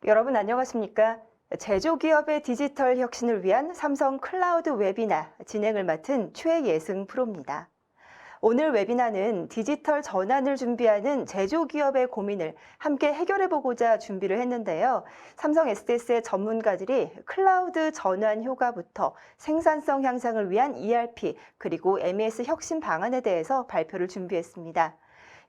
여러분 안녕하십니까? 제조기업의 디지털 혁신을 위한 삼성 클라우드 웨비나 진행을 맡은 최예승 프로입니다. 오늘 웨비나는 디지털 전환을 준비하는 제조기업의 고민을 함께 해결해보고자 준비를 했는데요. 삼성 SDS의 전문가들이 클라우드 전환 효과부터 생산성 향상을 위한 ERP 그리고 MES 혁신 방안에 대해서 발표를 준비했습니다.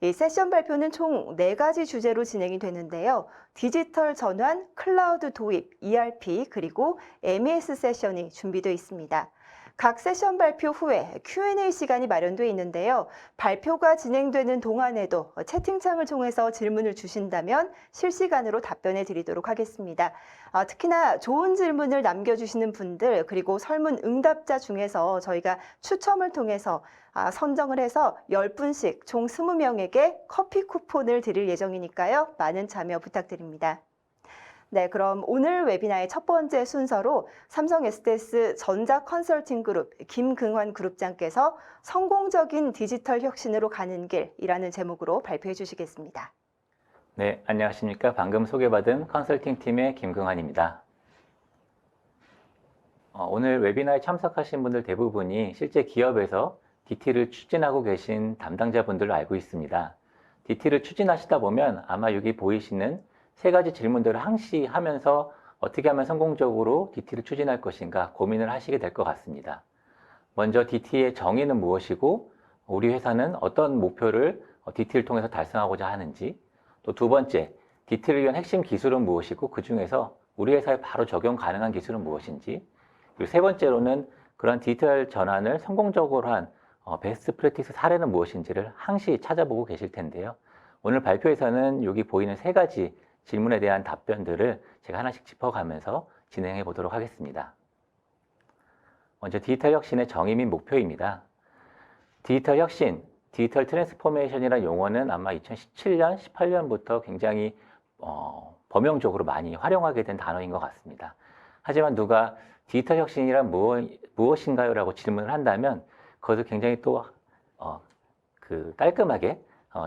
이 세션 발표는 총 4가지 주제로 진행이 되는데요. 디지털 전환, 클라우드 도입, ERP, 그리고 MES 세션이 준비되어 있습니다. 각 세션 발표 후에 Q&A 시간이 마련되어 있는데요. 발표가 진행되는 동안에도 채팅창을 통해서 질문을 주신다면 실시간으로 답변해 드리도록 하겠습니다. 특히나 좋은 질문을 남겨주시는 분들 그리고 설문 응답자 중에서 저희가 추첨을 통해서 선정을 해서 10분씩 총 20명에게 커피 쿠폰을 드릴 예정이니까요. 많은 참여 부탁드립니다. 네, 그럼 오늘 웨비나의 첫 번째 순서로 삼성 SDS 전자 컨설팅 그룹 김긍환 그룹장께서 성공적인 디지털 혁신으로 가는 길이라는 제목으로 발표해 주시겠습니다. 네, 안녕하십니까. 방금 소개받은 컨설팅 팀의 김긍환입니다. 오늘 웨비나에 참석하신 분들 대부분이 실제 기업에서 DT를 추진하고 계신 담당자분들로 알고 있습니다. DT를 추진하시다 보면 아마 여기 보이시는 3가지 질문들을 항시 하면서 어떻게 하면 성공적으로 DT를 추진할 것인가 고민을 하시게 될 것 같습니다. 먼저 DT의 정의는 무엇이고 우리 회사는 어떤 목표를 DT를 통해서 달성하고자 하는지, 또 두 번째, DT를 위한 핵심 기술은 무엇이고 그 중에서 우리 회사에 바로 적용 가능한 기술은 무엇인지, 그리고 세 번째로는 그런 디지털 전환을 성공적으로 한 베스트 프랙티스 사례는 무엇인지를 항시 찾아보고 계실 텐데요. 오늘 발표에서는 여기 보이는 3가지 질문에 대한 답변들을 제가 하나씩 짚어가면서 진행해 보도록 하겠습니다. 먼저 디지털 혁신의 정의 및 목표입니다. 디지털 혁신, 디지털 트랜스포메이션이라는 용어는 아마 2017년, 18년부터 굉장히 범용적으로 많이 활용하게 된 단어인 것 같습니다. 하지만 누가 디지털 혁신이란 무엇인가요? 라고 질문을 한다면 그것을 굉장히 또 깔끔하게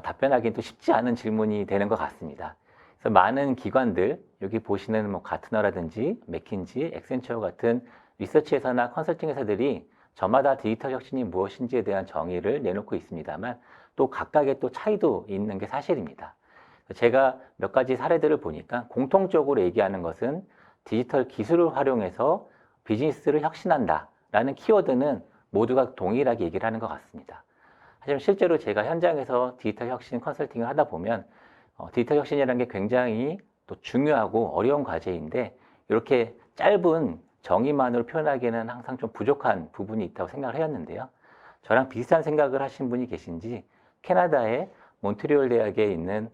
답변하기는 또 쉽지 않은 질문이 되는 것 같습니다. 그래서 많은 기관들, 여기 보시는 가트너라든지 맥킨지, 액센처 같은 리서치 회사나 컨설팅 회사들이 저마다 디지털 혁신이 무엇인지에 대한 정의를 내놓고 있습니다만 또 각각의 또 차이도 있는 게 사실입니다. 제가 몇 가지 사례들을 보니까 공통적으로 얘기하는 것은 디지털 기술을 활용해서 비즈니스를 혁신한다 라는 키워드는 모두가 동일하게 얘기를 하는 것 같습니다. 하지만 실제로 제가 현장에서 디지털 혁신 컨설팅을 하다 보면 디지털 혁신이라는 게 굉장히 또 중요하고 어려운 과제인데 이렇게 짧은 정의만으로 표현하기에는 항상 좀 부족한 부분이 있다고 생각을 해왔는데요. 저랑 비슷한 생각을 하신 분이 계신지 캐나다의 몬트리올 대학에 있는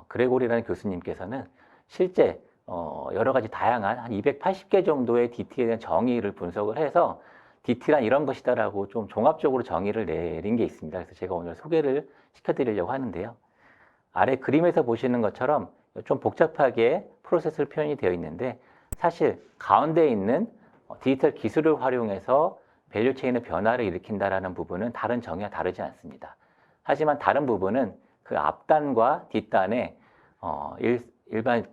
그레고리라는 교수님께서는 실제 여러 가지 다양한 한 280개 정도의 DT에 대한 정의를 분석을 해서 DT란 이런 것이다라고 좀 종합적으로 정의를 내린 게 있습니다. 그래서 제가 오늘 소개를 시켜드리려고 하는데요. 아래 그림에서 보시는 것처럼 좀 복잡하게 프로세스를 표현이 되어 있는데 사실 가운데 있는 디지털 기술을 활용해서 밸류체인의 변화를 일으킨다라는 부분은 다른 정의와 다르지 않습니다. 하지만 다른 부분은 그 앞단과 뒷단에 일반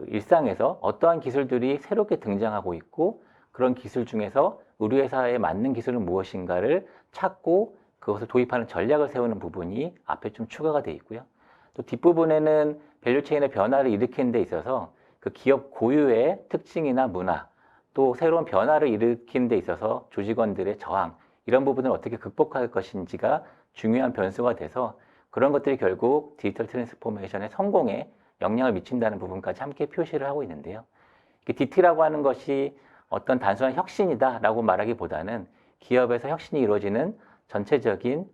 일상에서 어떠한 기술들이 새롭게 등장하고 있고 그런 기술 중에서 우리 회사에 맞는 기술은 무엇인가를 찾고 그것을 도입하는 전략을 세우는 부분이 앞에 좀 추가가 되어 있고요. 또 뒷부분에는 밸류체인의 변화를 일으키는 데 있어서 그 기업 고유의 특징이나 문화, 또 새로운 변화를 일으키는 데 있어서 조직원들의 저항, 이런 부분을 어떻게 극복할 것인지가 중요한 변수가 돼서 그런 것들이 결국 디지털 트랜스포메이션의 성공에 영향을 미친다는 부분까지 함께 표시를 하고 있는데요. DT라고 하는 것이 어떤 단순한 혁신이다라고 말하기보다는 기업에서 혁신이 이루어지는 전체적인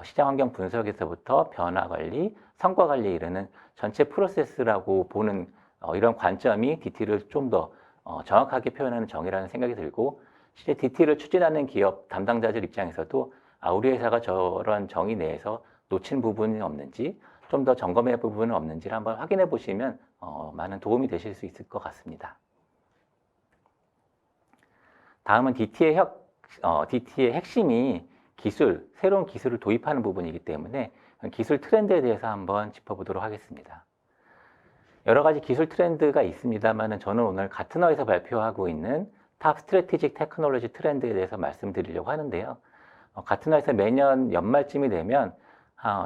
시장 환경 분석에서부터 변화 관리, 성과 관리에 이르는 전체 프로세스라고 보는 이런 관점이 DT를 좀 더 정확하게 표현하는 정의라는 생각이 들고 실제 DT를 추진하는 기업 담당자들 입장에서도 우리 회사가 저런 정의 내에서 놓친 부분이 없는지 좀 더 점검해 볼 부분은 없는지를 한번 확인해 보시면 많은 도움이 되실 수 있을 것 같습니다. 다음은 DT의 핵심이 기술, 새로운 기술을 도입하는 부분이기 때문에 기술 트렌드에 대해서 한번 짚어보도록 하겠습니다. 여러 가지 기술 트렌드가 있습니다만 저는 오늘 가트너에서 발표하고 있는 탑 스트래티직 테크놀로지 트렌드에 대해서 말씀드리려고 하는데요. 가트너에서 매년 연말쯤이 되면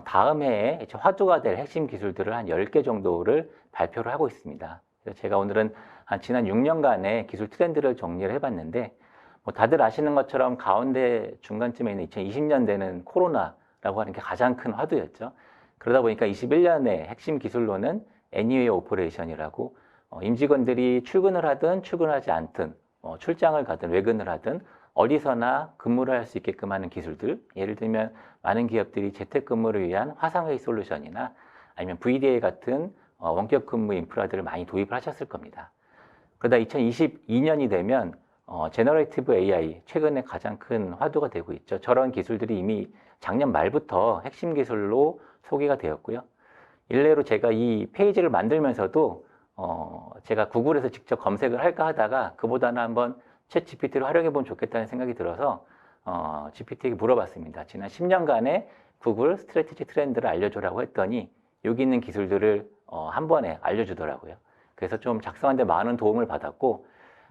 다음 해에 이제 화두가 될 핵심 기술들을 한 10개 정도를 발표를 하고 있습니다. 그래서 제가 오늘은 지난 6년간의 기술 트렌드를 정리를 해봤는데 다들 아시는 것처럼 가운데 중간쯤에 있는 2020년대는 코로나라고 하는 게 가장 큰 화두였죠. 그러다 보니까 21년의 핵심 기술로는 애니웨이 오퍼레이션이라고 임직원들이 출근을 하든 출근하지 않든 출장을 가든 외근을 하든 어디서나 근무를 할 수 있게끔 하는 기술들, 예를 들면 많은 기업들이 재택근무를 위한 화상회의 솔루션이나 아니면 VDA 같은 원격 근무 인프라들을 많이 도입을 하셨을 겁니다. 그러다 2022년이 되면 제너레이티브 AI, 최근에 가장 큰 화두가 되고 있죠. 저런 기술들이 이미 작년 말부터 핵심 기술로 소개가 되었고요. 일례로 제가 이 페이지를 만들면서도 제가 구글에서 직접 검색을 할까 하다가 그보다는 한번 챗 GPT를 활용해 보면 좋겠다는 생각이 들어서 GPT에게 물어봤습니다. 지난 10년간의 구글 스트래티지 트렌드를 알려줘라고 했더니 여기 있는 기술들을 한 번에 알려주더라고요. 그래서 좀 작성하는 데 많은 도움을 받았고,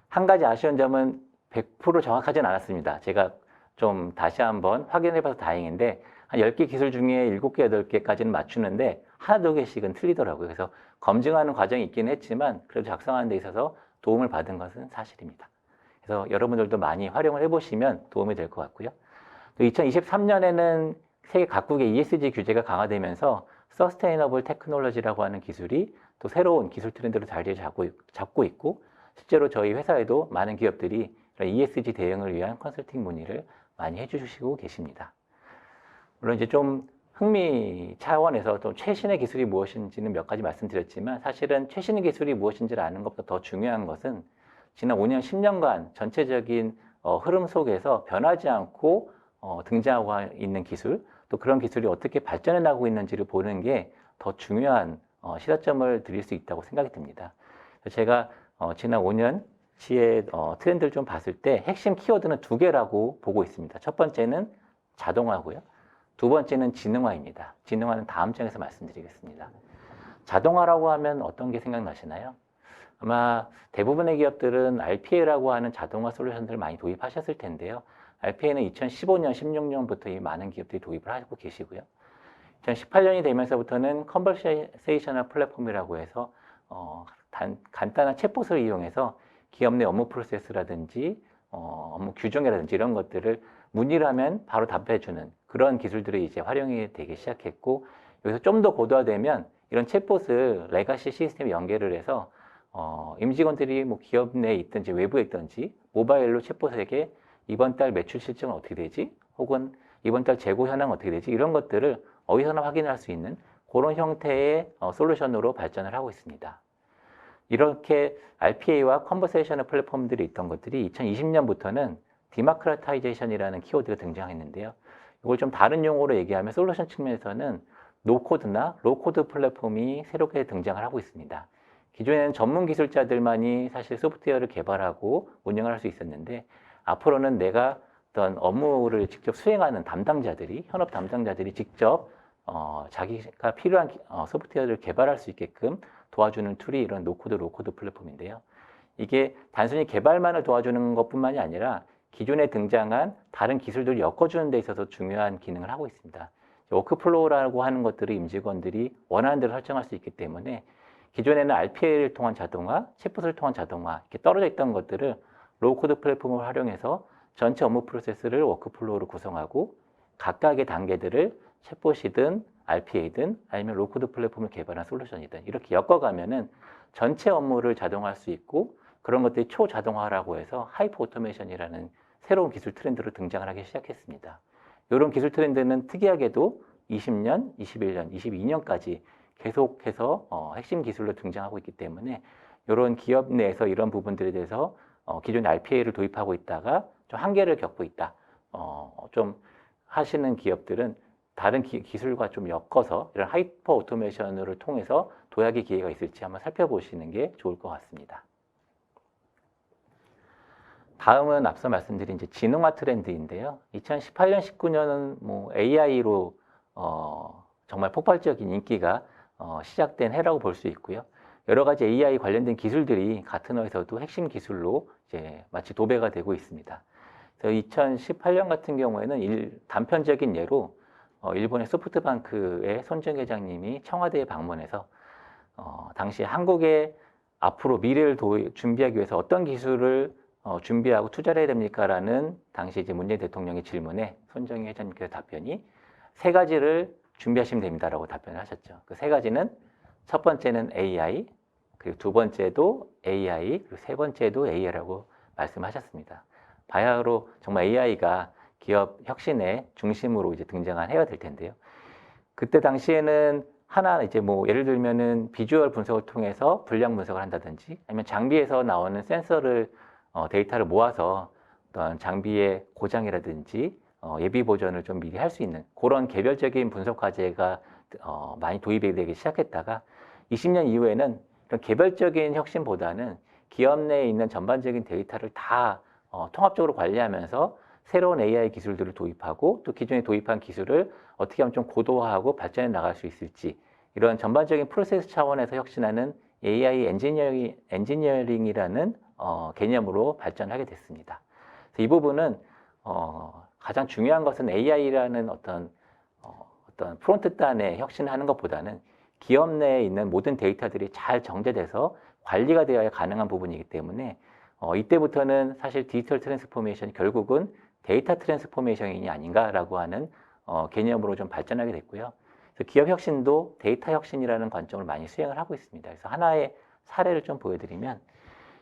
한 가지 아쉬운 점은 100% 정확하진 않았습니다. 제가 좀 다시 한번 확인해 봐서 다행인데 한 10개 기술 중에 7개, 8개까지는 맞추는데 하나, 두 개씩은 틀리더라고요. 그래서 검증하는 과정이 있긴 했지만 그래도 작성하는 데 있어서 도움을 받은 것은 사실입니다. 그래서 여러분들도 많이 활용을 해보시면 도움이 될 것 같고요. 또 2023년에는 세계 각국의 ESG 규제가 강화되면서 서스테이너블 테크놀로지라고 하는 기술이 또 새로운 기술 트렌드로 자리를 잡고 있고, 실제로 저희 회사에도 많은 기업들이 이런 ESG 대응을 위한 컨설팅 문의를 많이 해주시고 계십니다. 물론 이제 좀 흥미 차원에서 또 최신의 기술이 무엇인지는 몇 가지 말씀드렸지만, 사실은 최신의 기술이 무엇인지를 아는 것보다 더 중요한 것은 지난 5년, 10년간 전체적인 흐름 속에서 변하지 않고 등장하고 있는 기술, 또 그런 기술이 어떻게 발전해 나가고 있는지를 보는 게 더 중요한 시사점을 드릴 수 있다고 생각이 듭니다. 제가 지난 5년치의 트렌드를 좀 봤을 때 핵심 키워드는 2개라고 보고 있습니다. 첫 번째는 자동화고요. 두 번째는 지능화입니다. 지능화는 다음 장에서 말씀드리겠습니다. 자동화라고 하면 어떤 게 생각나시나요? 아마 대부분의 기업들은 RPA라고 하는 자동화 솔루션들을 많이 도입하셨을 텐데요. RPA는 2015년, 16년부터 이 많은 기업들이 도입을 하고 계시고요. 2018년이 되면서부터는 컨버세이셔널 플랫폼이라고 해서 간단한 챗봇을 이용해서 기업 내 업무 프로세스라든지 업무 규정이라든지 이런 것들을 문의를 하면 바로 답해주는 그런 기술들이 이제 활용이 되기 시작했고, 여기서 좀 더 고도화되면 이런 챗봇을 레가시 시스템에 연계를 해서 임직원들이 뭐 기업 내에 있든지 외부에 있든지 모바일로 챗봇에게 이번 달 매출 실적은 어떻게 되지? 혹은 이번 달 재고 현황은 어떻게 되지? 이런 것들을 어디서나 확인할 수 있는 그런 형태의 솔루션으로 발전을 하고 있습니다. 이렇게 RPA와 컨버세이셔널 플랫폼들이 있던 것들이 2020년부터는 디마크라타이제이션이라는 키워드가 등장했는데요. 이걸 좀 다른 용어로 얘기하면 솔루션 측면에서는 노코드나 로코드 플랫폼이 새롭게 등장을 하고 있습니다. 기존에는 전문 기술자들만이 사실 소프트웨어를 개발하고 운영을 할 수 있었는데, 앞으로는 내가 어떤 업무를 직접 수행하는 담당자들이, 현업 담당자들이 직접 자기가 필요한 소프트웨어를 개발할 수 있게끔 도와주는 툴이 이런 노코드, 로코드 플랫폼인데요. 이게 단순히 개발만을 도와주는 것뿐만이 아니라 기존에 등장한 다른 기술들을 엮어주는 데 있어서 중요한 기능을 하고 있습니다. 워크플로우라고 하는 것들을 임직원들이 원하는 대로 설정할 수 있기 때문에 기존에는 RPA를 통한 자동화, 챗봇을 통한 자동화 이렇게 떨어져 있던 것들을 로우코드 플랫폼을 활용해서 전체 업무 프로세스를 워크플로우로 구성하고 각각의 단계들을 챗봇이든 RPA든 아니면 로우코드 플랫폼을 개발한 솔루션이든 이렇게 엮어가면은 전체 업무를 자동화할 수 있고, 그런 것들이 초자동화라고 해서 하이퍼 오토메이션이라는 새로운 기술 트렌드로 등장을 하기 시작했습니다. 이런 기술 트렌드는 특이하게도 20년, 21년, 22년까지 계속해서 핵심 기술로 등장하고 있기 때문에 이런 기업 내에서 이런 부분들에 대해서 기존의 RPA를 도입하고 있다가 좀 한계를 겪고 있다. 좀 하시는 기업들은 다른 기술과 좀 엮어서 이런 하이퍼 오토메이션을 통해서 도약의 기회가 있을지 한번 살펴보시는 게 좋을 것 같습니다. 다음은 앞서 말씀드린 이제 지능화 트렌드인데요. 2018년, 19년은 뭐 AI로 정말 폭발적인 인기가 시작된 해라고 볼 수 있고요. 여러 가지 AI 관련된 기술들이 가트너에서도 핵심 기술로 이제 마치 도배가 되고 있습니다. 그래서 2018년 같은 경우에는 단편적인 예로 일본의 소프트뱅크의 손정 회장님이 청와대에 방문해서 당시 한국의 앞으로 미래를 준비하기 위해서 어떤 기술을 준비하고 투자를 해야 됩니까? 라는 당시 이제 문재인 대통령의 질문에 손정희 회장님께서 답변이 세 가지를 준비하시면 됩니다라고 답변을 하셨죠. 그 세 가지는 첫 번째는 AI, 그리고 두 번째도 AI, 그리고 세 번째도 AI라고 말씀하셨습니다. 바야흐로 정말 AI가 기업 혁신의 중심으로 이제 해야 될 텐데요. 그때 당시에는 하나 이제 뭐 예를 들면은 비주얼 분석을 통해서 분량 분석을 한다든지 아니면 장비에서 나오는 센서를 데이터를 모아서 어떤 장비의 고장이라든지 예비 보전을 좀 미리 할 수 있는 그런 개별적인 분석 과제가 많이 도입이 되기 시작했다가 20년 이후에는 이런 개별적인 혁신보다는 기업 내에 있는 전반적인 데이터를 다 통합적으로 관리하면서 새로운 AI 기술들을 도입하고 또 기존에 도입한 기술을 어떻게 하면 좀 고도화하고 발전해 나갈 수 있을지 이런 전반적인 프로세스 차원에서 혁신하는 AI 엔지니어링이라는 개념으로 발전하게 됐습니다. 그래서 이 부분은 가장 중요한 것은 AI라는 어떤 프론트 단에 혁신하는 것보다는 기업 내에 있는 모든 데이터들이 잘 정제돼서 관리가 되어야 가능한 부분이기 때문에 이때부터는 사실 디지털 트랜스포메이션이 결국은 데이터 트랜스포메이션이 아닌가라고 하는 개념으로 좀 발전하게 됐고요. 그래서 기업 혁신도 데이터 혁신이라는 관점을 많이 수행을 하고 있습니다. 그래서 하나의 사례를 좀 보여드리면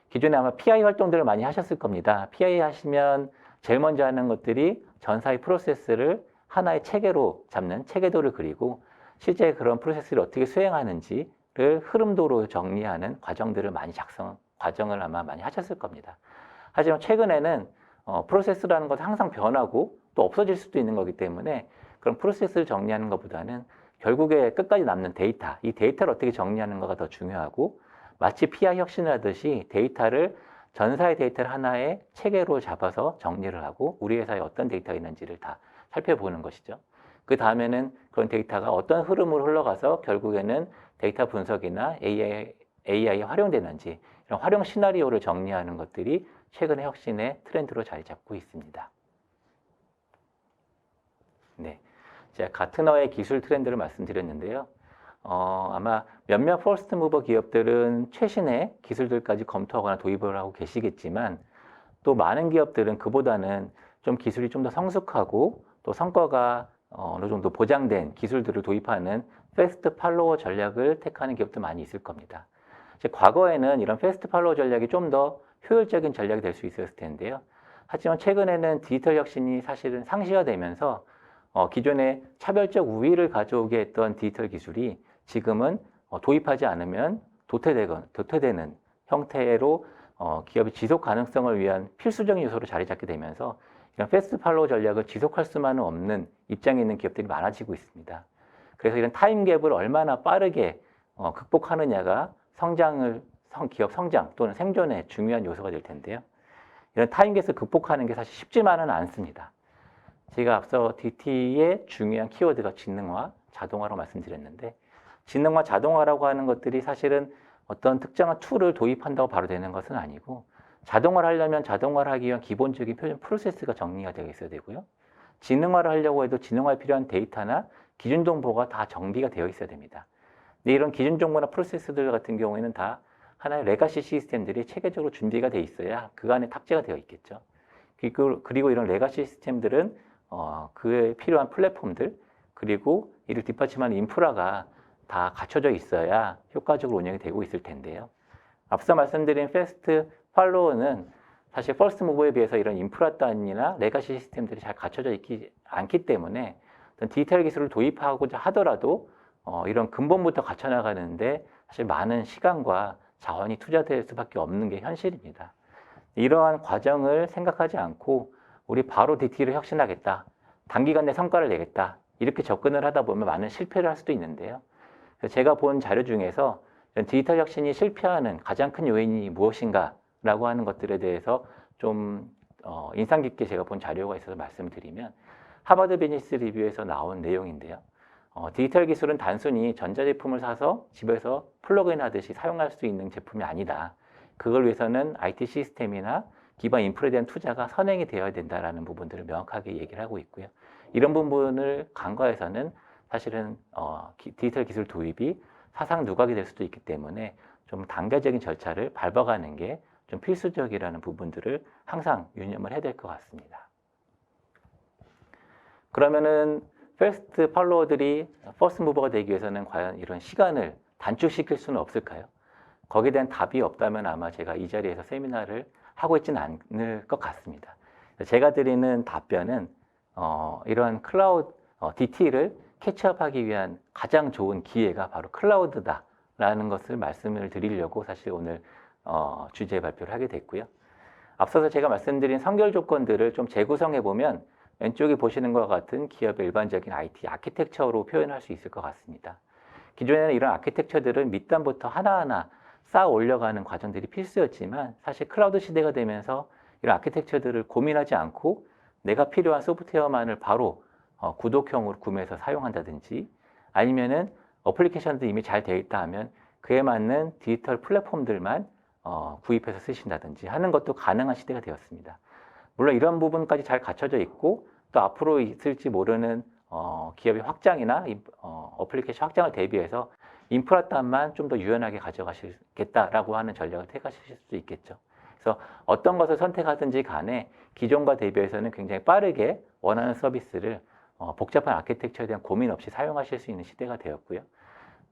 기존에 아마 PI 활동들을 많이 하셨을 겁니다. PI 하시면 제일 먼저 하는 것들이 전사의 프로세스를 하나의 체계로 잡는 체계도를 그리고 실제 그런 프로세스를 어떻게 수행하는지를 흐름도로 정리하는 과정들을 과정을 아마 많이 하셨을 겁니다. 하지만 최근에는 프로세스라는 것은 항상 변하고 또 없어질 수도 있는 거기 때문에 그런 프로세스를 정리하는 것보다는 결국에 끝까지 남는 데이터, 이 데이터를 어떻게 정리하는가가 더 중요하고 마치 PI 혁신을 하듯이 전사의 데이터를 하나의 체계로 잡아서 정리를 하고 우리 회사에 어떤 데이터가 있는지를 다 살펴보는 것이죠. 그 다음에는 그런 데이터가 어떤 흐름으로 흘러가서 결국에는 데이터 분석이나 AI에 활용되는지 이런 활용 시나리오를 정리하는 것들이 최근의 혁신의 트렌드로 자리 잡고 있습니다. 네, 제가 가트너의 기술 트렌드를 말씀드렸는데요. 아마 몇몇 퍼스트 무버 기업들은 최신의 기술들까지 검토하거나 도입을 하고 계시겠지만 또 많은 기업들은 그보다는 좀 기술이 좀 더 성숙하고 또 성과가 어느 정도 보장된 기술들을 도입하는 패스트 팔로워 전략을 택하는 기업도 많이 있을 겁니다. 과거에는 이런 패스트 팔로워 전략이 좀 더 효율적인 전략이 될 수 있었을 텐데요. 하지만 최근에는 디지털 혁신이 사실은 상시화되면서 기존에 차별적 우위를 가져오게 했던 디지털 기술이 지금은 도입하지 않으면 도태되는 형태로 기업의 지속 가능성을 위한 필수적인 요소로 자리 잡게 되면서 이런 패스트 팔로우 전략을 지속할 수만은 없는 입장에 있는 기업들이 많아지고 있습니다. 그래서 이런 타임 갭을 얼마나 빠르게 극복하느냐가 기업 성장 또는 생존의 중요한 요소가 될 텐데요. 이런 타임 갭을 극복하는 게 사실 쉽지만은 않습니다. 제가 앞서 DT의 중요한 키워드가 지능화, 자동화라고 말씀드렸는데 지능화, 자동화라고 하는 것들이 사실은 어떤 특정한 툴을 도입한다고 바로 되는 것은 아니고 자동화를 하려면 자동화를 하기 위한 기본적인 프로세스가 정리가 되어 있어야 되고요. 지능화를 하려고 해도 지능화에 필요한 데이터나 기준 정보가 다 정비가 되어 있어야 됩니다. 근데 이런 기준 정보나 프로세스들 같은 경우에는 다 하나의 레가시 시스템들이 체계적으로 준비가 되어 있어야 그 안에 탑재가 되어 있겠죠. 그리고 이런 레가시 시스템들은 그에 필요한 플랫폼들 그리고 이를 뒷받침하는 인프라가 다 갖춰져 있어야 효과적으로 운영이 되고 있을 텐데요. 앞서 말씀드린 패스트 팔로우는 사실 퍼스트 무버에 비해서 이런 인프라 단위나 레가시 시스템들이 잘 갖춰져 있지 않기 때문에 어떤 디지털 기술을 도입하고자 하더라도 이런 근본부터 갖춰나가는데 사실 많은 시간과 자원이 투자될 수밖에 없는 게 현실입니다. 이러한 과정을 생각하지 않고 우리 바로 DT를 혁신하겠다, 단기간 내 성과를 내겠다 이렇게 접근을 하다 보면 많은 실패를 할 수도 있는데요. 제가 본 자료 중에서 디지털 혁신이 실패하는 가장 큰 요인이 무엇인가라고 하는 것들에 대해서 좀 인상 깊게 제가 본 자료가 있어서 말씀드리면 하버드 비즈니스 리뷰에서 나온 내용인데요. 디지털 기술은 단순히 전자제품을 사서 집에서 플러그인 하듯이 사용할 수 있는 제품이 아니다. 그걸 위해서는 IT 시스템이나 기반 인프라에 대한 투자가 선행이 되어야 된다라는 부분들을 명확하게 얘기를 하고 있고요. 이런 부분을 간과해서는 사실은 디지털 기술 도입이 사상 누각이 될 수도 있기 때문에 좀 단계적인 절차를 밟아가는 게 좀 필수적이라는 부분들을 항상 유념을 해야 될 것 같습니다. 그러면은 패스트 팔로워들이 퍼스트 무버가 되기 위해서는 과연 이런 시간을 단축시킬 수는 없을까요? 거기에 대한 답이 없다면 아마 제가 이 자리에서 세미나를 하고 있지는 않을 것 같습니다. 제가 드리는 답변은 이런 클라우드 DT를 캐치업하기 위한 가장 좋은 기회가 바로 클라우드다라는 것을 말씀을 드리려고 사실 오늘 주제 발표를 하게 됐고요. 앞서서 제가 말씀드린 선결 조건들을 좀 재구성해 보면 왼쪽에 보시는 것과 같은 기업의 일반적인 IT 아키텍처로 표현할 수 있을 것 같습니다. 기존에는 이런 아키텍처들은 밑단부터 하나하나 쌓아 올려가는 과정들이 필수였지만 사실 클라우드 시대가 되면서 이런 아키텍처들을 고민하지 않고 내가 필요한 소프트웨어만을 바로 구독형으로 구매해서 사용한다든지 아니면은 어플리케이션도 이미 잘 되어 있다 하면 그에 맞는 디지털 플랫폼들만 구입해서 쓰신다든지 하는 것도 가능한 시대가 되었습니다. 물론 이런 부분까지 잘 갖춰져 있고 또 앞으로 있을지 모르는 기업의 확장이나 어플리케이션 확장을 대비해서 인프라단만 좀 더 유연하게 가져가시겠다라고 하는 전략을 택하실 수도 있겠죠. 그래서 어떤 것을 선택하든지 간에 기존과 대비해서는 굉장히 빠르게 원하는 서비스를 복잡한 아키텍처에 대한 고민 없이 사용하실 수 있는 시대가 되었고요.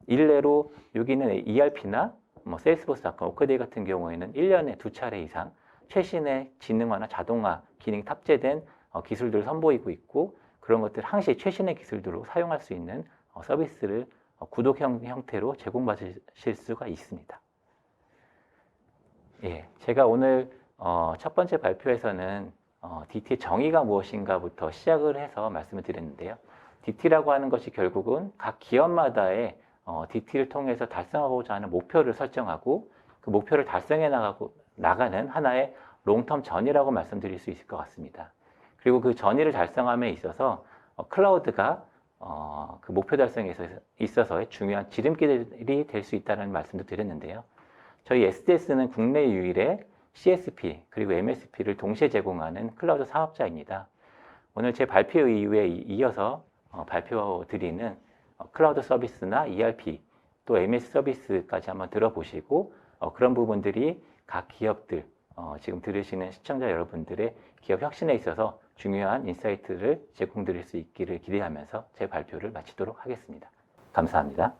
일례로 여기는 ERP나 세일스포스닷컴, 워크데이 같은 경우에는 1년에 2차례 이상 최신의 지능화나 자동화 기능이 탑재된 기술들을 선보이고 있고 그런 것들 항시 최신의 기술들로 사용할 수 있는 서비스를 구독형 형태로 제공받으실 수가 있습니다. 예, 제가 오늘 첫 번째 발표에서는 DT의 정의가 무엇인가부터 시작을 해서 말씀을 드렸는데요. DT라고 하는 것이 결국은 각 기업마다의 DT를 통해서 달성하고자 하는 목표를 설정하고 그 목표를 달성해 나가는 하나의 롱텀 전이라고 말씀드릴 수 있을 것 같습니다. 그리고 그 전의를 달성함에 있어서 클라우드가 그 목표 달성에 있어서의 중요한 지름길이 될 수 있다는 말씀도 드렸는데요. 저희 SDS는 국내 유일의 CSP 그리고 MSP를 동시에 제공하는 클라우드 사업자입니다. 오늘 제 발표 이후에 이어서 발표드리는 클라우드 서비스나 ERP 또 MS 서비스까지 한번 들어보시고 그런 부분들이 각 기업들 지금 들으시는 시청자 여러분들의 기업 혁신에 있어서 중요한 인사이트를 제공드릴 수 있기를 기대하면서 제 발표를 마치도록 하겠습니다. 감사합니다.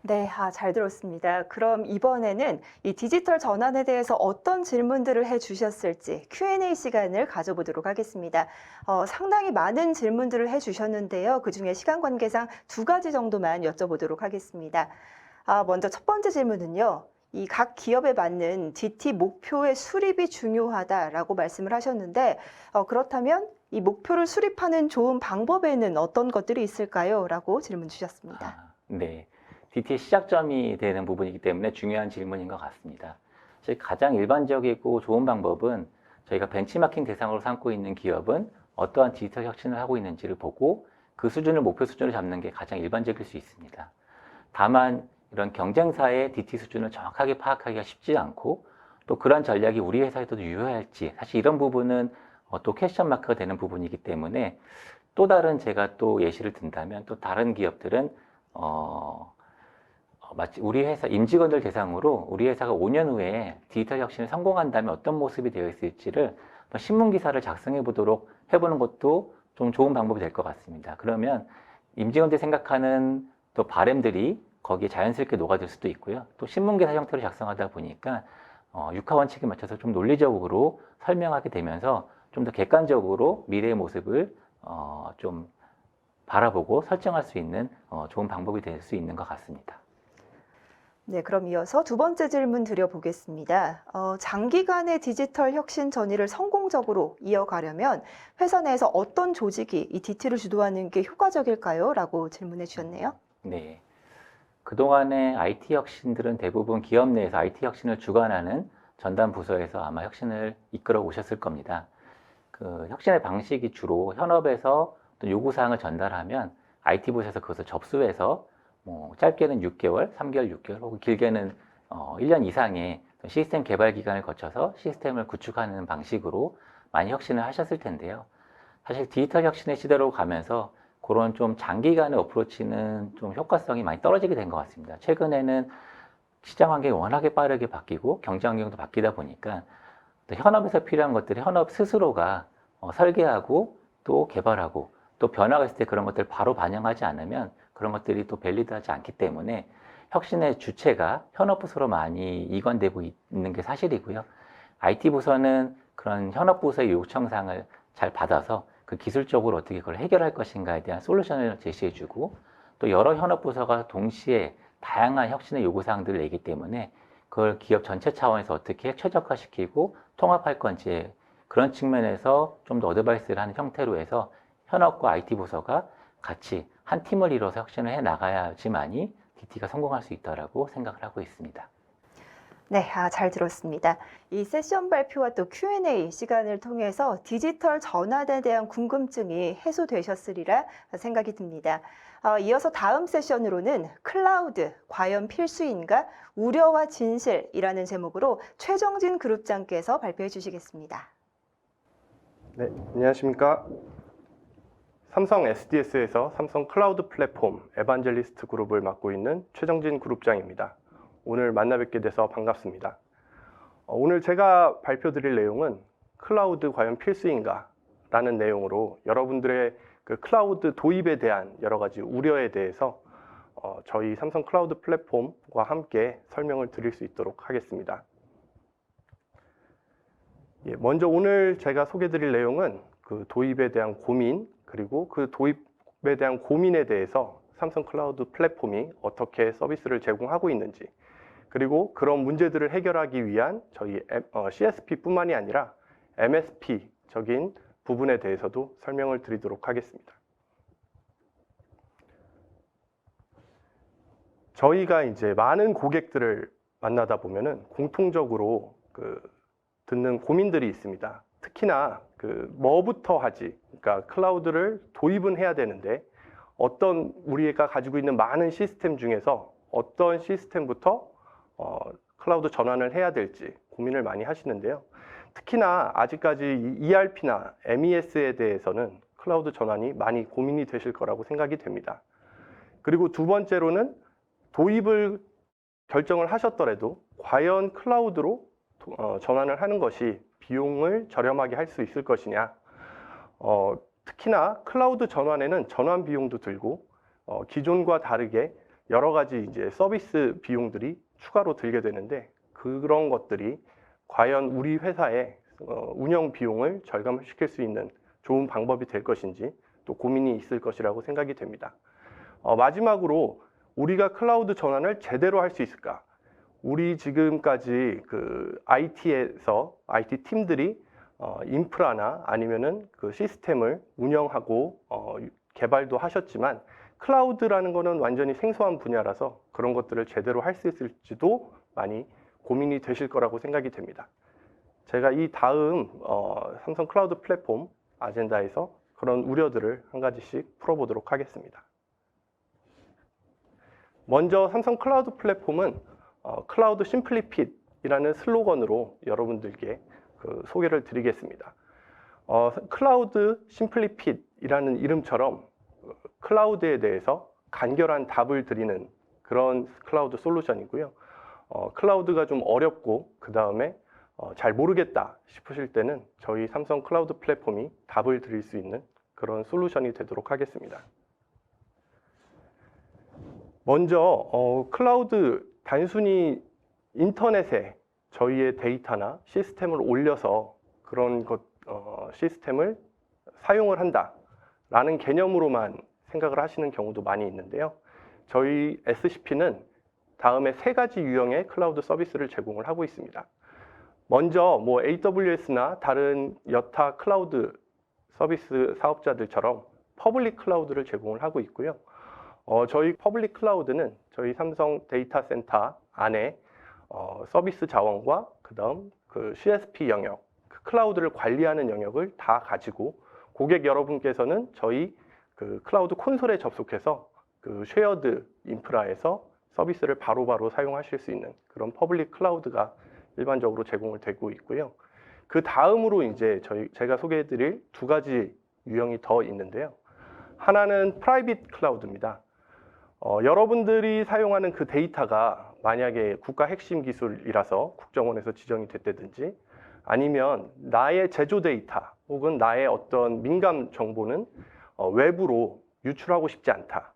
네, 잘 들었습니다. 그럼 이번에는 이 디지털 전환에 대해서 어떤 질문들을 해주셨을지 Q&A 시간을 가져보도록 하겠습니다. 상당히 많은 질문들을 해주셨는데요. 그중에 시간 관계상 2가지 정도만 여쭤보도록 하겠습니다. 먼저 첫 번째 질문은요. 이 각 기업에 맞는 DT 목표의 수립이 중요하다라고 말씀을 하셨는데 그렇다면 이 목표를 수립하는 좋은 방법에는 어떤 것들이 있을까요? 라고 질문 주셨습니다. 네. DT의 시작점이 되는 부분이기 때문에 중요한 질문인 것 같습니다. 가장 일반적이고 좋은 방법은 저희가 벤치마킹 대상으로 삼고 있는 기업은 어떠한 디지털 혁신을 하고 있는지를 보고 그 수준을 목표 수준을 잡는 게 가장 일반적일 수 있습니다. 다만 이런 경쟁사의 DT 수준을 정확하게 파악하기가 쉽지 않고 또 그런 전략이 우리 회사에도 유효할지 사실 이런 부분은 또 퀘스천 마크가 되는 부분이기 때문에 또 다른 제가 또 예시를 든다면 또 다른 기업들은 마치 우리 회사 임직원들 대상으로 우리 회사가 5년 후에 디지털 혁신을 성공한다면 어떤 모습이 되어 있을지를 신문 기사를 작성해 보도록 해보는 것도 좀 좋은 방법이 될 것 같습니다. 그러면 임직원들이 생각하는 또 바램들이 거기에 자연스럽게 녹아들 수도 있고요. 또 신문 기사 형태로 작성하다 보니까 육하 원칙에 맞춰서 좀 논리적으로 설명하게 되면서 좀 더 객관적으로 미래의 모습을 좀 바라보고 설정할 수 있는 좋은 방법이 될 수 있는 것 같습니다. 네, 그럼 이어서 2번째 질문 드려보겠습니다. 장기간의 디지털 혁신 전이를 성공적으로 이어가려면 회사 내에서 어떤 조직이 이 DT를 주도하는 게 효과적일까요? 라고 질문해 주셨네요. 네. 그동안의 IT 혁신들은 대부분 기업 내에서 IT 혁신을 주관하는 전담 부서에서 아마 혁신을 이끌어 오셨을 겁니다. 그 혁신의 방식이 주로 현업에서 어떤 요구사항을 전달하면 IT부서에서 그것을 접수해서 뭐 짧게는 6개월, 3개월, 6개월 혹은 길게는 1년 이상의 시스템 개발 기간을 거쳐서 시스템을 구축하는 방식으로 많이 혁신을 하셨을 텐데요. 사실 디지털 혁신의 시대로 가면서 그런 좀 장기간의 어프로치는 좀 효과성이 많이 떨어지게 된 것 같습니다. 최근에는 시장 환경이 워낙에 빠르게 바뀌고 경제 환경도 바뀌다 보니까 또 현업에서 필요한 것들이 현업 스스로가 설계하고 또 개발하고 또 변화가 있을 때 그런 것들을 바로 반영하지 않으면 그런 것들이 또 밸리드하지 않기 때문에 혁신의 주체가 현업부서로 많이 이관되고 있는 게 사실이고요. IT부서는 그런 현업부서의 요청사항을 잘 받아서 그 기술적으로 어떻게 그걸 해결할 것인가에 대한 솔루션을 제시해주고 또 여러 현업부서가 동시에 다양한 혁신의 요구사항들을 내기 때문에 그걸 기업 전체 차원에서 어떻게 최적화시키고 통합할 건지 그런 측면에서 좀 더 어드바이스를 하는 형태로 해서 현업과 IT부서가 같이 한 팀을 이뤄서 혁신을 해 나가야지만이 DT가 성공할 수 있다고 생각을 하고 있습니다. 네, 잘 들었습니다. 이 세션 발표와 또 Q&A 시간을 통해서 디지털 전환에 대한 궁금증이 해소되셨으리라 생각이 듭니다. 이어서 다음 세션으로는 클라우드, 과연 필수인가? 우려와 진실이라는 제목으로 최정진 그룹장께서 발표해 주시겠습니다. 네, 안녕하십니까. 삼성 SDS에서 삼성 클라우드 플랫폼 에반젤리스트 그룹을 맡고 있는 최정진 그룹장입니다. 오늘 만나 뵙게 돼서 반갑습니다. 오늘 제가 발표드릴 내용은 클라우드 과연 필수인가? 라는 내용으로 여러분들의 그 클라우드 도입에 대한 여러 가지 우려에 대해서 저희 삼성 클라우드 플랫폼과 함께 설명을 드릴 수 있도록 하겠습니다. 먼저 오늘 제가 소개드릴 내용은 그 도입에 대한 고민, 그리고 그 도입에 대한 고민에 대해서 삼성 클라우드 플랫폼이 어떻게 서비스를 제공하고 있는지, 그리고 그런 문제들을 해결하기 위한 저희 CSP뿐만이 아니라 MSP적인 부분에 대해서도 설명을 드리도록 하겠습니다. 저희가 이제 많은 고객들을 만나다 보면은 공통적으로 듣는 고민들이 있습니다. 특히나 뭐부터 하지? 그러니까 클라우드를 도입은 해야 되는데 어떤 우리가 가지고 있는 많은 시스템 중에서 어떤 시스템부터 클라우드 전환을 해야 될지 고민을 많이 하시는데요. 특히나 아직까지 ERP나 MES에 대해서는 클라우드 전환이 많이 고민이 되실 거라고 생각이 됩니다. 그리고 두 번째로는 도입을 결정을 하셨더라도 과연 클라우드로 전환을 하는 것이 비용을 저렴하게 할 수 있을 것이냐. 특히나 클라우드 전환에는 전환 비용도 들고 기존과 다르게 여러 가지 이제 서비스 비용들이 추가로 들게 되는데 그런 것들이 과연 우리 회사의 운영 비용을 절감시킬 수 있는 좋은 방법이 될 것인지 또 고민이 있을 것이라고 생각이 됩니다. 마지막으로 우리가 클라우드 전환을 제대로 할 수 있을까? 우리 지금까지 IT에서 IT 팀들이 인프라나 아니면은 그 시스템을 운영하고 개발도 하셨지만 클라우드라는 거는 완전히 생소한 분야라서 그런 것들을 제대로 할 수 있을지도 많이 고민이 되실 거라고 생각이 됩니다. 제가 이 다음 삼성 클라우드 플랫폼 아젠다에서 그런 우려들을 한 가지씩 풀어보도록 하겠습니다. 먼저 삼성 클라우드 플랫폼은 클라우드 심플리핏이라는 슬로건으로 여러분들께 소개를 드리겠습니다. 클라우드 심플리핏이라는 이름처럼 클라우드에 대해서 간결한 답을 드리는 그런 클라우드 솔루션이고요. 클라우드가 좀 어렵고 그 다음에 잘 모르겠다 싶으실 때는 저희 삼성 클라우드 플랫폼이 답을 드릴 수 있는 그런 솔루션이 되도록 하겠습니다. 먼저 클라우드 단순히 인터넷에 저희의 데이터나 시스템을 올려서 그런 시스템을 사용을 한다라는 개념으로만 생각을 하시는 경우도 많이 있는데요. 저희 SCP는 다음에 세 가지 유형의 클라우드 서비스를 제공을 하고 있습니다. 먼저 AWS나 다른 여타 클라우드 서비스 사업자들처럼 퍼블릭 클라우드를 제공을 하고 있고요. 저희 퍼블릭 클라우드는 저희 삼성 데이터 센터 안에 서비스 자원과 그다음 CSP 영역, 클라우드를 관리하는 영역을 다 가지고 고객 여러분께서는 저희 그 클라우드 콘솔에 접속해서 그 쉐어드 인프라에서 서비스를 바로바로 사용하실 수 있는 그런 퍼블릭 클라우드가 일반적으로 제공을 되고 있고요. 그 다음으로 이제 제가 소개해드릴 두 가지 유형이 더 있는데요. 하나는 프라이빗 클라우드입니다. 여러분들이 사용하는 그 데이터가 만약에 국가 핵심 기술이라서 국정원에서 지정이 됐다든지 아니면 나의 제조 데이터 혹은 나의 어떤 민감 정보는 외부로 유출하고 싶지 않다.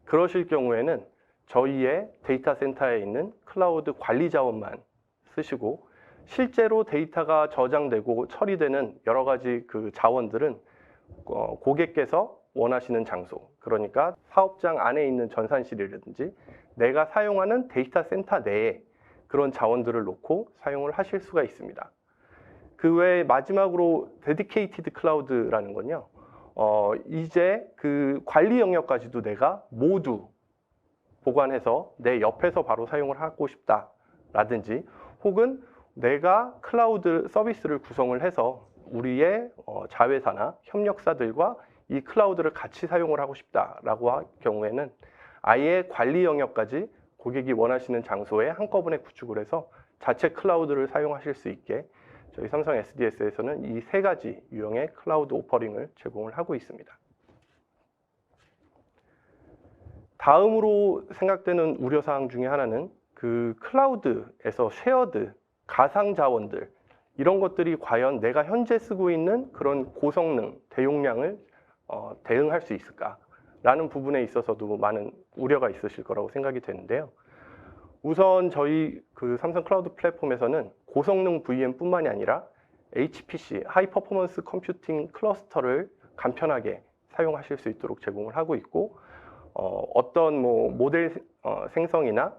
그러실 경우에는 저희의 데이터 센터에 있는 클라우드 관리 자원만 쓰시고 실제로 데이터가 저장되고 처리되는 여러 가지 그 자원들은 고객께서 원하시는 장소, 그러니까 사업장 안에 있는 전산실이라든지 내가 사용하는 데이터 센터 내에 그런 자원들을 놓고 사용을 하실 수가 있습니다. 그 외에 마지막으로 데디케이티드 클라우드라는 건요. 이제 그 관리 영역까지도 내가 모두 보관해서 내 옆에서 바로 사용을 하고 싶다라든지 혹은 내가 클라우드 서비스를 구성을 해서 우리의 자회사나 협력사들과 이 클라우드를 같이 사용을 하고 싶다라고 할 경우에는 아예 관리 영역까지 고객이 원하시는 장소에 한꺼번에 구축을 해서 자체 클라우드를 사용하실 수 있게 저희 삼성 SDS에서는 이 세 가지 유형의 클라우드 오퍼링을 제공을 하고 있습니다. 다음으로 생각되는 우려사항 중에 하나는 그 클라우드에서 쉐어드 가상 자원들 이런 것들이 과연 내가 현재 쓰고 있는 그런 고성능, 대용량을 대응할 수 있을까라는 부분에 있어서도 많은 우려가 있으실 거라고 생각이 되는데요. 우선 저희 그 삼성 클라우드 플랫폼에서는 고성능 VM뿐만이 아니라 HPC, 하이 퍼포먼스 컴퓨팅 클러스터를 간편하게 사용하실 수 있도록 제공을 하고 있고 어떤 모델 생성이나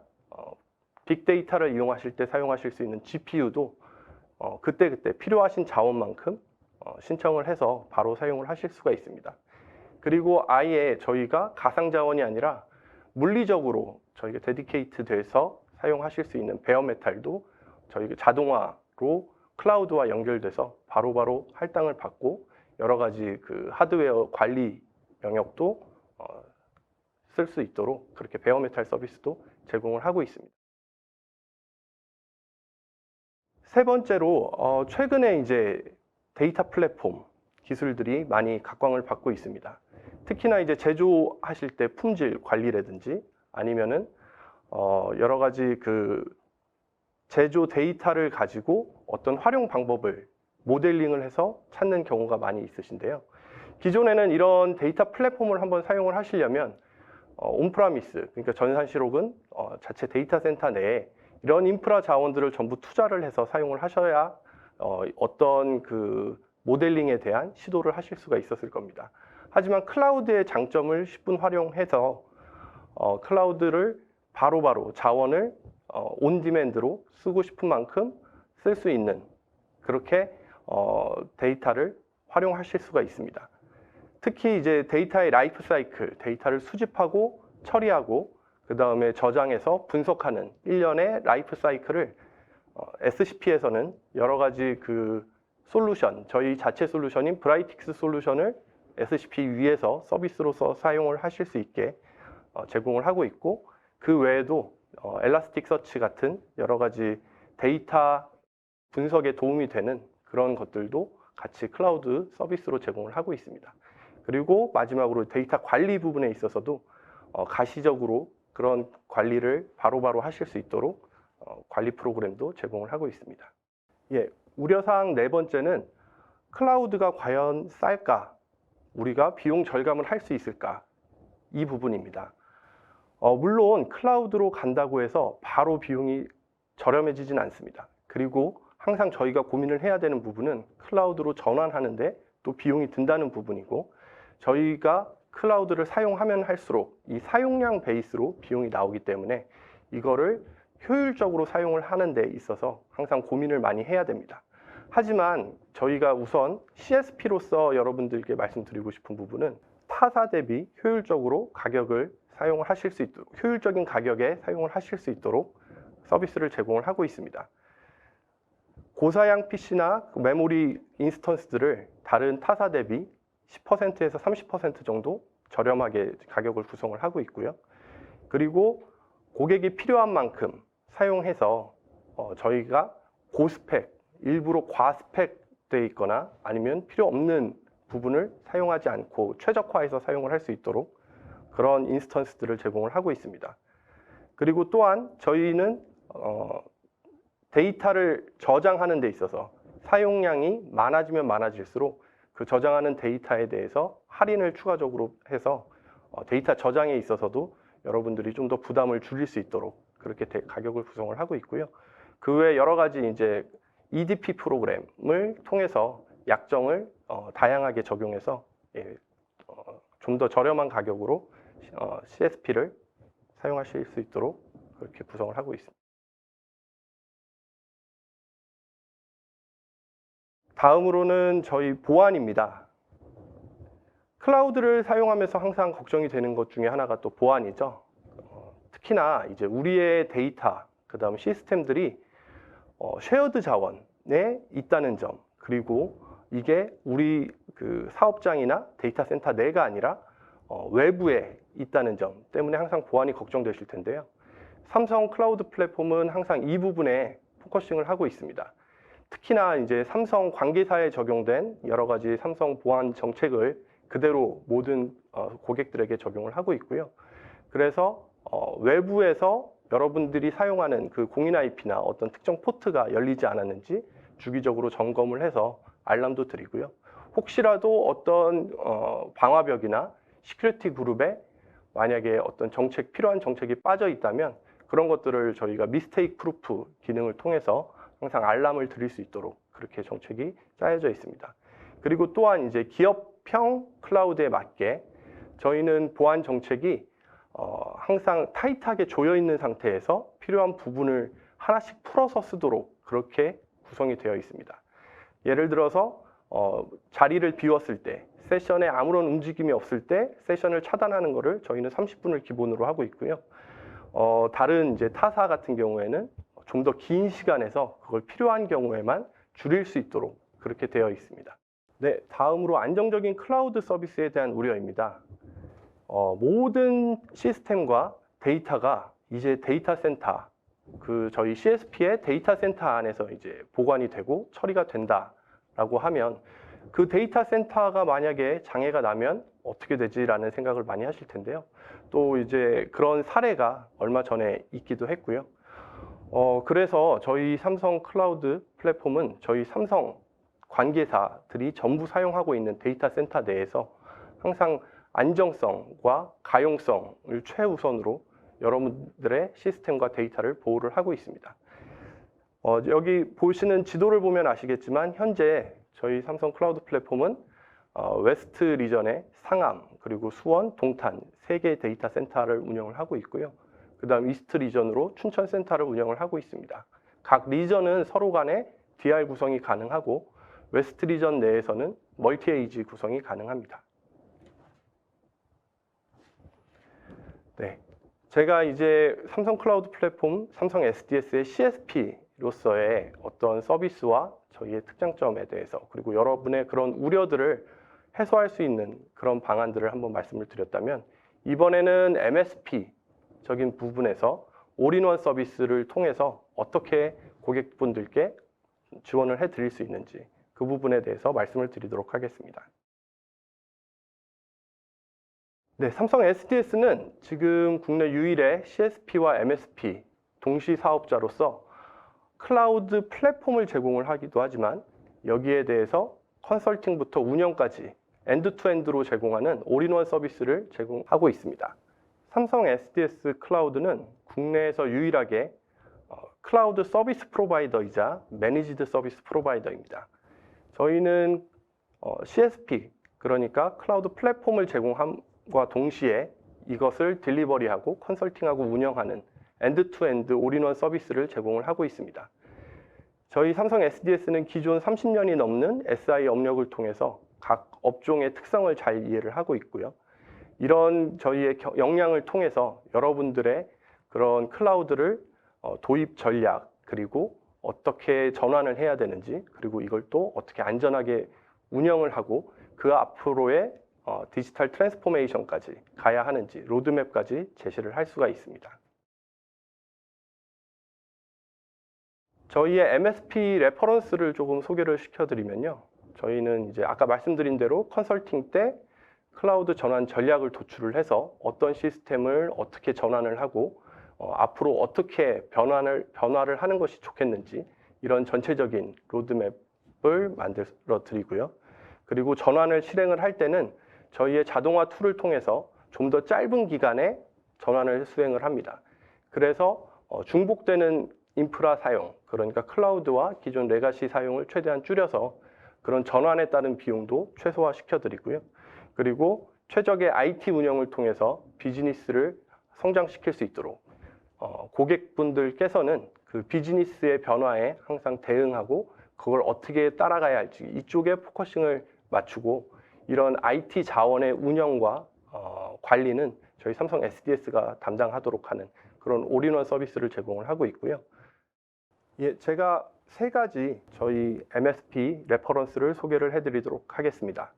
빅데이터를 이용하실 때 사용하실 수 있는 GPU도 그때그때 필요하신 자원만큼 신청을 해서 바로 사용을 하실 수가 있습니다. 그리고 아예 저희가 가상 자원이 아니라 물리적으로 저희가 데디케이트 돼서 사용하실 수 있는 베어메탈도 저희가 자동화로 클라우드와 연결돼서 바로바로 할당을 받고 여러 가지 그 하드웨어 관리 영역도 쓸 수 있도록 그렇게 베어메탈 서비스도 제공을 하고 있습니다. 세 번째로 최근에 이제 데이터 플랫폼 기술들이 많이 각광을 받고 있습니다. 특히나 이제 제조하실 때 품질 관리라든지 아니면은 여러 가지 그 제조 데이터를 가지고 어떤 활용 방법을 모델링을 해서 찾는 경우가 많이 있으신데요. 기존에는 이런 데이터 플랫폼을 한번 사용을 하시려면 온프라미스, 그러니까 전산실 혹은 자체 데이터 센터 내에 이런 인프라 자원들을 전부 투자를 해서 사용을 하셔야 어떤 그 모델링에 대한 시도를 하실 수가 있었을 겁니다. 하지만 클라우드의 장점을 10분 활용해서 클라우드를 바로바로 자원을 온디맨드로 쓰고 싶은 만큼 쓸 수 있는 그렇게 데이터를 활용하실 수가 있습니다. 특히 이제 데이터의 라이프 사이클, 데이터를 수집하고 처리하고 그 다음에 저장해서 분석하는 일련의 라이프 사이클을 SCP에서는 여러 가지 그 솔루션, 저희 자체 솔루션인 브라이틱스 솔루션을 SCP 위에서 서비스로서 사용을 하실 수 있게 제공을 하고 있고 그 외에도 엘라스틱 서치 같은 여러 가지 데이터 분석에 도움이 되는 그런 것들도 같이 클라우드 서비스로 제공을 하고 있습니다. 그리고 마지막으로 데이터 관리 부분에 있어서도 가시적으로 그런 관리를 바로바로 하실 수 있도록 관리 프로그램도 제공을 하고 있습니다. 예, 우려사항 네 번째는 클라우드가 과연 쌀까? 우리가 비용 절감을 할 수 있을까? 이 부분입니다. 물론 클라우드로 간다고 해서 바로 비용이 저렴해지진 않습니다. 그리고 항상 저희가 고민을 해야 되는 부분은 클라우드로 전환하는데 또 비용이 든다는 부분이고 저희가 클라우드를 사용하면 할수록 이 사용량 베이스로 비용이 나오기 때문에 이거를 효율적으로 사용을 하는 데 있어서 항상 고민을 많이 해야 됩니다. 하지만 저희가 우선 CSP로서 여러분들께 말씀드리고 싶은 부분은 타사 대비 효율적으로 가격을 사용을 하실 수 있도록 효율적인 가격에 사용을 하실 수 있도록 서비스를 제공을 하고 있습니다. 고사양 PC나 메모리 인스턴스들을 다른 타사 대비 10%에서 30% 정도 저렴하게 가격을 구성을 하고 있고요. 그리고 고객이 필요한 만큼 사용해서 저희가 고스펙, 일부러 과스펙 돼 있거나 아니면 필요 없는 부분을 사용하지 않고 최적화해서 사용을 할 수 있도록 그런 인스턴스들을 제공을 하고 있습니다. 그리고 또한 저희는 데이터를 저장하는 데 있어서 사용량이 많아지면 많아질수록 그 저장하는 데이터에 대해서 할인을 추가적으로 해서 데이터 저장에 있어서도 여러분들이 좀 더 부담을 줄일 수 있도록 그렇게 가격을 구성을 하고 있고요. 그 외 여러 가지 이제 EDP 프로그램을 통해서 약정을 다양하게 적용해서 좀 더 저렴한 가격으로 CSP를 사용하실 수 있도록 그렇게 구성을 하고 있습니다. 다음으로는 저희 보안입니다. 클라우드를 사용하면서 항상 걱정이 되는 것 중에 하나가 또 보안이죠. 특히나 이제 우리의 데이터, 그다음 시스템들이 쉐어드 자원에 있다는 점, 그리고 이게 우리 그 사업장이나 데이터 센터 내가 아니라 외부에 있다는 점 때문에 항상 보안이 걱정되실 텐데요. 삼성 클라우드 플랫폼은 항상 이 부분에 포커싱을 하고 있습니다. 특히나 이제 삼성 관계사에 적용된 여러 가지 삼성 보안 정책을 그대로 모든 고객들에게 적용을 하고 있고요. 그래서 외부에서 여러분들이 사용하는 그 공인 IP나 어떤 특정 포트가 열리지 않았는지 주기적으로 점검을 해서 알람도 드리고요. 혹시라도 어떤 방화벽이나 시큐리티 그룹에 만약에 어떤 필요한 정책이 빠져 있다면 그런 것들을 저희가 미스테이크 프루프 기능을 통해서 항상 알람을 드릴 수 있도록 그렇게 정책이 짜여져 있습니다. 그리고 또한 이제 기업형 클라우드에 맞게 저희는 보안 정책이 항상 타이트하게 조여 있는 상태에서 필요한 부분을 하나씩 풀어서 쓰도록 그렇게 구성이 되어 있습니다. 예를 들어서 자리를 비웠을 때, 세션에 아무런 움직임이 없을 때 세션을 차단하는 것을 저희는 30분을 기본으로 하고 있고요. 다른 이제 타사 같은 경우에는 좀 더 긴 시간에서 그걸 필요한 경우에만 줄일 수 있도록 그렇게 되어 있습니다. 네, 다음으로 안정적인 클라우드 서비스에 대한 우려입니다. 모든 시스템과 데이터가 이제 데이터 센터, 저희 CSP의 데이터 센터 안에서 이제 보관이 되고 처리가 된다라고 하면 그 데이터 센터가 만약에 장애가 나면 어떻게 되지라는 생각을 많이 하실 텐데요. 또 이제 그런 사례가 얼마 전에 있기도 했고요. 그래서 저희 삼성 클라우드 플랫폼은 저희 삼성 관계사들이 전부 사용하고 있는 데이터 센터 내에서 항상 안정성과 가용성을 최우선으로 여러분들의 시스템과 데이터를 보호를 하고 있습니다. 여기 보시는 지도를 보면 아시겠지만 현재 저희 삼성 클라우드 플랫폼은 웨스트 리전의 상암, 그리고 수원, 동탄 3개의 데이터 센터를 운영을 하고 있고요. 그 다음 이스트 리전으로 춘천 센터를 운영을 하고 있습니다. 각 리전은 서로 간에 DR 구성이 가능하고 웨스트 리전 내에서는 멀티 에이지 구성이 가능합니다. 네, 제가 이제 삼성 클라우드 플랫폼, 삼성 SDS의 CSP로서의 어떤 서비스와 저희의 특장점에 대해서 그리고 여러분의 그런 우려들을 해소할 수 있는 그런 방안들을 한번 말씀을 드렸다면 이번에는 MSP적인 부분에서 올인원 서비스를 통해서 어떻게 고객분들께 지원을 해드릴 수 있는지 그 부분에 대해서 말씀을 드리도록 하겠습니다. 네, 삼성 SDS는 지금 국내 유일의 CSP와 MSP 동시 사업자로서 클라우드 플랫폼을 제공을 하기도 하지만 여기에 대해서 컨설팅부터 운영까지 엔드투엔드로 제공하는 올인원 서비스를 제공하고 있습니다. 삼성 SDS 클라우드는 국내에서 유일하게 클라우드 서비스 프로바이더이자 매니지드 서비스 프로바이더입니다. 저희는 CSP, 그러니까 클라우드 플랫폼을 제공함과 동시에 이것을 딜리버리하고 컨설팅하고 운영하는 엔드투엔드 올인원 서비스를 제공을 하고 있습니다. 저희 삼성 SDS는 기존 30년이 넘는 SI 업력을 통해서 각 업종의 특성을 잘 이해를 하고 있고요. 이런 저희의 역량을 통해서 여러분들의 그런 클라우드를 도입 전략, 그리고 어떻게 전환을 해야 되는지, 그리고 이걸 또 어떻게 안전하게 운영을 하고 그 앞으로의 디지털 트랜스포메이션까지 가야 하는지 로드맵까지 제시를 할 수가 있습니다. 저희의 MSP 레퍼런스를 조금 소개를 시켜드리면요. 저희는 이제 아까 말씀드린 대로 컨설팅 때 클라우드 전환 전략을 도출을 해서 어떤 시스템을 어떻게 전환을 하고 앞으로 어떻게 변화를 하는 것이 좋겠는지 이런 전체적인 로드맵을 만들어 드리고요. 그리고 전환을 실행을 할 때는 저희의 자동화 툴을 통해서 좀 더 짧은 기간에 전환을 수행을 합니다. 그래서 중복되는 인프라 사용, 그러니까 클라우드와 기존 레가시 사용을 최대한 줄여서 그런 전환에 따른 비용도 최소화시켜 드리고요. 그리고 최적의 IT 운영을 통해서 비즈니스를 성장시킬 수 있도록 고객분들께서는 그 비즈니스의 변화에 항상 대응하고 그걸 어떻게 따라가야 할지 이쪽에 포커싱을 맞추고 이런 IT 자원의 운영과 관리는 저희 삼성 SDS가 담당하도록 하는 그런 올인원 서비스를 제공을 하고 있고요. 예, 제가 세 가지 저희 MSP 레퍼런스를 소개를 해드리도록 하겠습니다.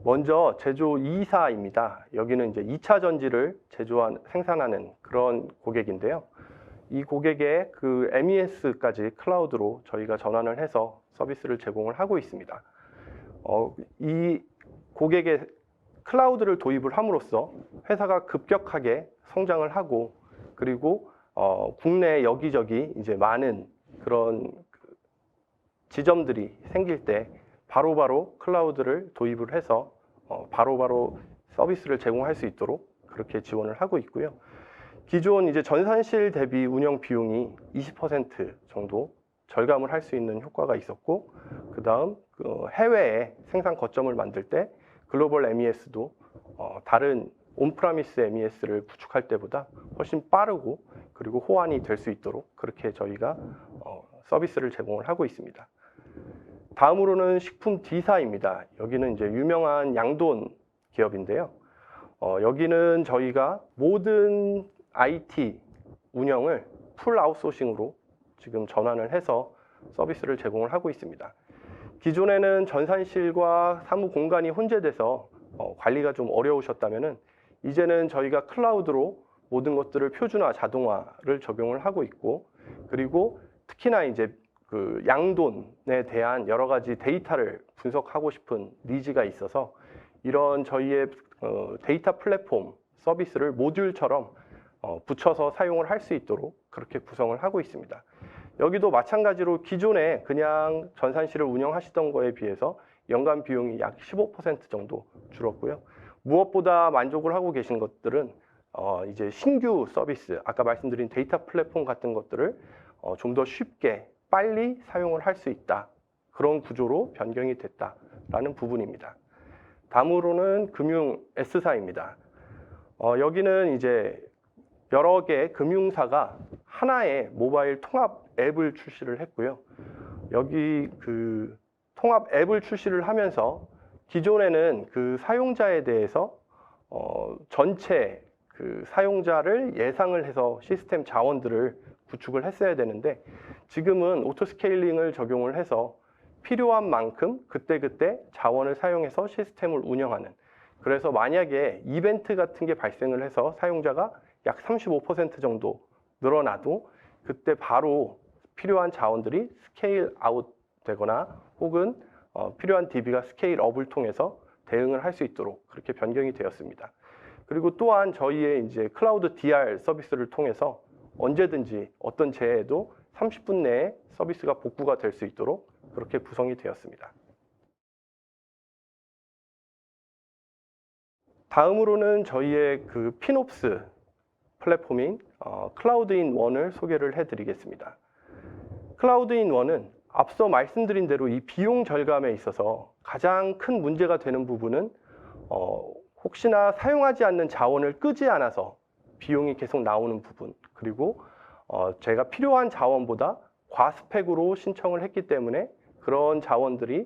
먼저 제조 2사입니다. 여기는 이제 2차 전지를 생산하는 그런 고객인데요. 이 고객의 그 MES까지 클라우드로 저희가 전환을 해서 서비스를 제공을 하고 있습니다. 이 고객의 클라우드를 도입을 함으로써 회사가 급격하게 성장을 하고 그리고 국내 여기저기 이제 많은 그런 지점들이 생길 때 바로바로 클라우드를 도입을 해서 바로바로 서비스를 제공할 수 있도록 그렇게 지원을 하고 있고요. 기존 이제 전산실 대비 운영 비용이 20% 정도 절감을 할 수 있는 효과가 있었고, 그 다음 해외에 생산 거점을 만들 때 글로벌 MES도 다른 온프라미스 MES를 구축할 때보다 훨씬 빠르고 그리고 호환이 될 수 있도록 그렇게 저희가 서비스를 제공을 하고 있습니다. 다음으로는 식품 D사입니다. 여기는 이제 유명한 양돈 기업인데요. 여기는 저희가 모든 IT 운영을 풀 아웃소싱으로 지금 전환을 해서 서비스를 제공을 하고 있습니다. 기존에는 전산실과 사무 공간이 혼재돼서 관리가 좀 어려우셨다면은 이제는 저희가 클라우드로 모든 것들을 표준화, 자동화를 적용을 하고 있고, 그리고 특히나 이제 그 양돈에 대한 여러 가지 데이터를 분석하고 싶은 니즈가 있어서 이런 저희의 데이터 플랫폼 서비스를 모듈처럼 붙여서 사용을 할 수 있도록 그렇게 구성을 하고 있습니다. 여기도 마찬가지로 기존에 그냥 전산실을 운영하시던 거에 비해서 연간 비용이 약 15% 정도 줄었고요. 무엇보다 만족을 하고 계신 것들은 이제 신규 서비스, 아까 말씀드린 데이터 플랫폼 같은 것들을 좀 더 쉽게 빨리 사용을 할 수 있다. 그런 구조로 변경이 됐다라는 부분입니다. 다음으로는 금융 S사입니다. 여기는 이제 여러 개의 금융사가 하나의 모바일 통합 앱을 출시를 했고요. 여기 그 통합 앱을 출시를 하면서 기존에는 그 사용자에 대해서 전체 그 사용자를 예상을 해서 시스템 자원들을 구축을 했어야 되는데 지금은 오토 스케일링을 적용을 해서 필요한 만큼 그때그때 자원을 사용해서 시스템을 운영하는, 그래서 만약에 이벤트 같은 게 발생을 해서 사용자가 약 35% 정도 늘어나도 그때 바로 필요한 자원들이 스케일 아웃 되거나 혹은 필요한 DB가 스케일 업을 통해서 대응을 할 수 있도록 그렇게 변경이 되었습니다. 그리고 또한 저희의 이제 클라우드 DR 서비스를 통해서 언제든지 어떤 재해에도 30분 내에 서비스가 복구가 될 수 있도록 그렇게 구성이 되었습니다. 다음으로는 저희의 그 피놉스 플랫폼인 클라우드인원을 소개를 해드리겠습니다. 클라우드인원은 앞서 말씀드린 대로 이 비용 절감에 있어서 가장 큰 문제가 되는 부분은 혹시나 사용하지 않는 자원을 끄지 않아서 비용이 계속 나오는 부분, 그리고 제가 필요한 자원보다 과스펙으로 신청을 했기 때문에 그런 자원들이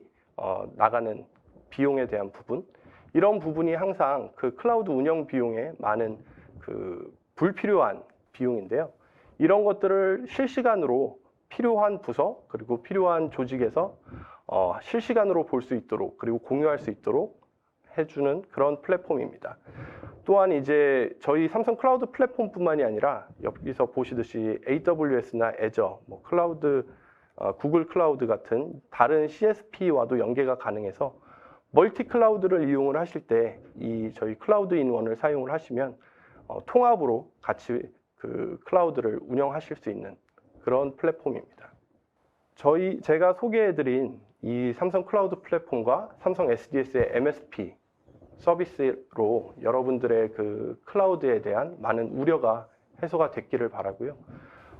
나가는 비용에 대한 부분, 이런 부분이 항상 그 클라우드 운영 비용에 많은 그 불필요한 비용인데요. 이런 것들을 실시간으로 필요한 부서 그리고 필요한 조직에서 실시간으로 볼 수 있도록 그리고 공유할 수 있도록 해주는 그런 플랫폼입니다. 또한 이제 저희 삼성 클라우드 플랫폼뿐만이 아니라 여기서 보시듯이 AWS나 애저, 클라우드, 구글 클라우드 같은 다른 CSP와도 연계가 가능해서 멀티 클라우드를 이용을 하실 때 이 저희 클라우드 인원을 사용을 하시면 통합으로 같이 그 클라우드를 운영하실 수 있는 그런 플랫폼입니다. 제가 소개해드린 이 삼성 클라우드 플랫폼과 삼성 SDS의 MSP 서비스로 여러분들의 그 클라우드에 대한 많은 우려가 해소가 됐기를 바라고요.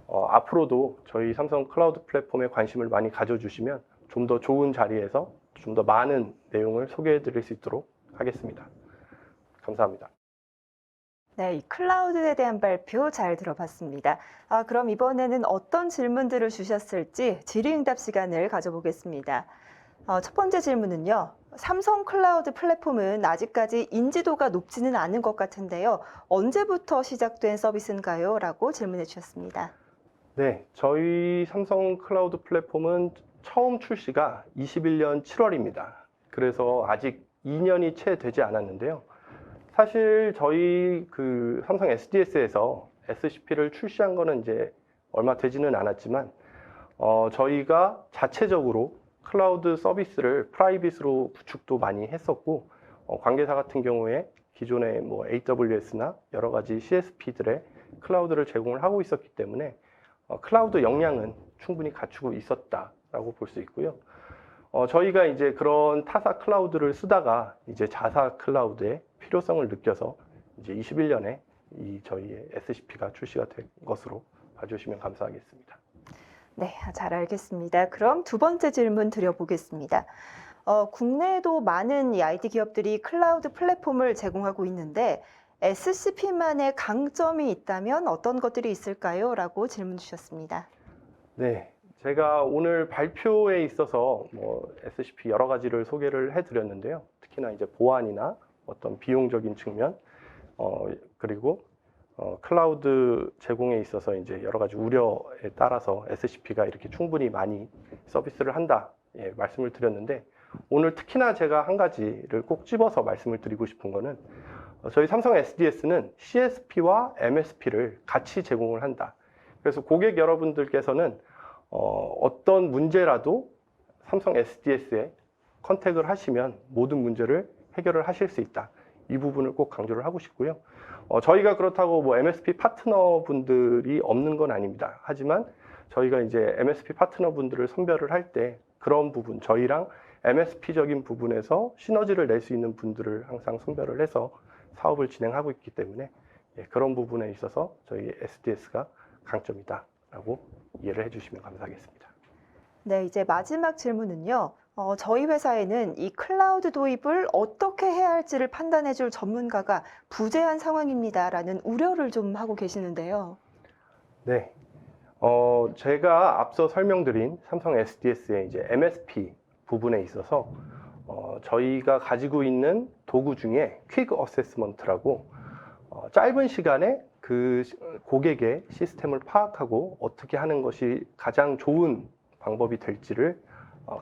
앞으로도 저희 삼성 클라우드 플랫폼에 관심을 많이 가져주시면 좀 더 좋은 자리에서 좀 더 많은 내용을 소개해드릴 수 있도록 하겠습니다. 감사합니다. 네, 이 클라우드에 대한 발표 잘 들어봤습니다. 그럼 이번에는 어떤 질문들을 주셨을지 질의응답 시간을 가져보겠습니다. 첫 번째 질문은요. 삼성 클라우드 플랫폼은 아직까지 인지도가 높지는 않은 것 같은데요. 언제부터 시작된 서비스인가요? 라고 질문해 주셨습니다. 네, 저희 삼성 클라우드 플랫폼은 처음 출시가 21년 7월입니다. 그래서 아직 2년이 채 되지 않았는데요. 사실 저희 그 삼성 SDS에서 SCP를 출시한 거는 이제 얼마 되지는 않았지만 저희가 자체적으로 클라우드 서비스를 프라이빗으로 구축도 많이 했었고 관계사 같은 경우에 기존의 AWS나 여러 가지 CSP들의 클라우드를 제공을 하고 있었기 때문에 클라우드 역량은 충분히 갖추고 있었다라고 볼 수 있고요. 저희가 이제 그런 타사 클라우드를 쓰다가 이제 자사 클라우드의 필요성을 느껴서 이제 21년에 이 저희의 SCP가 출시가 된 것으로 봐주시면 감사하겠습니다. 네, 잘 알겠습니다. 그럼 두 번째 질문 드려보겠습니다. 국내에도 많은 이 IT 기업들이 클라우드 플랫폼을 제공하고 있는데 SCP만의 강점이 있다면 어떤 것들이 있을까요? 라고 질문 주셨습니다. 네, 제가 오늘 발표에 있어서 SCP 여러 가지를 소개를 해드렸는데요. 특히나 이제 보안이나 어떤 비용적인 측면, 그리고 클라우드 제공에 있어서 이제 여러 가지 우려에 따라서 SCP가 이렇게 충분히 많이 서비스를 한다, 말씀을 드렸는데 오늘 특히나 제가 한 가지를 꼭 집어서 말씀을 드리고 싶은 거는 저희 삼성 SDS는 CSP와 MSP를 같이 제공을 한다. 그래서 고객 여러분들께서는 어떤 문제라도 삼성 SDS에 컨택을 하시면 모든 문제를 해결을 하실 수 있다. 이 부분을 꼭 강조를 하고 싶고요. 저희가 그렇다고 MSP 파트너분들이 없는 건 아닙니다. 하지만 저희가 이제 MSP 파트너분들을 선별을 할 때 그런 부분, 저희랑 MSP적인 부분에서 시너지를 낼 수 있는 분들을 항상 선별을 해서 사업을 진행하고 있기 때문에 그런 부분에 있어서 저희 SDS가 강점이다라고 이해를 해주시면 감사하겠습니다. 네, 이제 마지막 질문은요. 저희 회사에는 이 클라우드 도입을 어떻게 해야 할지를 판단해 줄 전문가가 부재한 상황입니다라는 우려를 좀 하고 계시는데요. 네. 제가 앞서 설명드린 삼성 SDS의 이제 MSP 부분에 있어서 저희가 가지고 있는 도구 중에 퀵 어세스먼트라고 짧은 시간에 그 고객의 시스템을 파악하고 어떻게 하는 것이 가장 좋은 방법이 될지를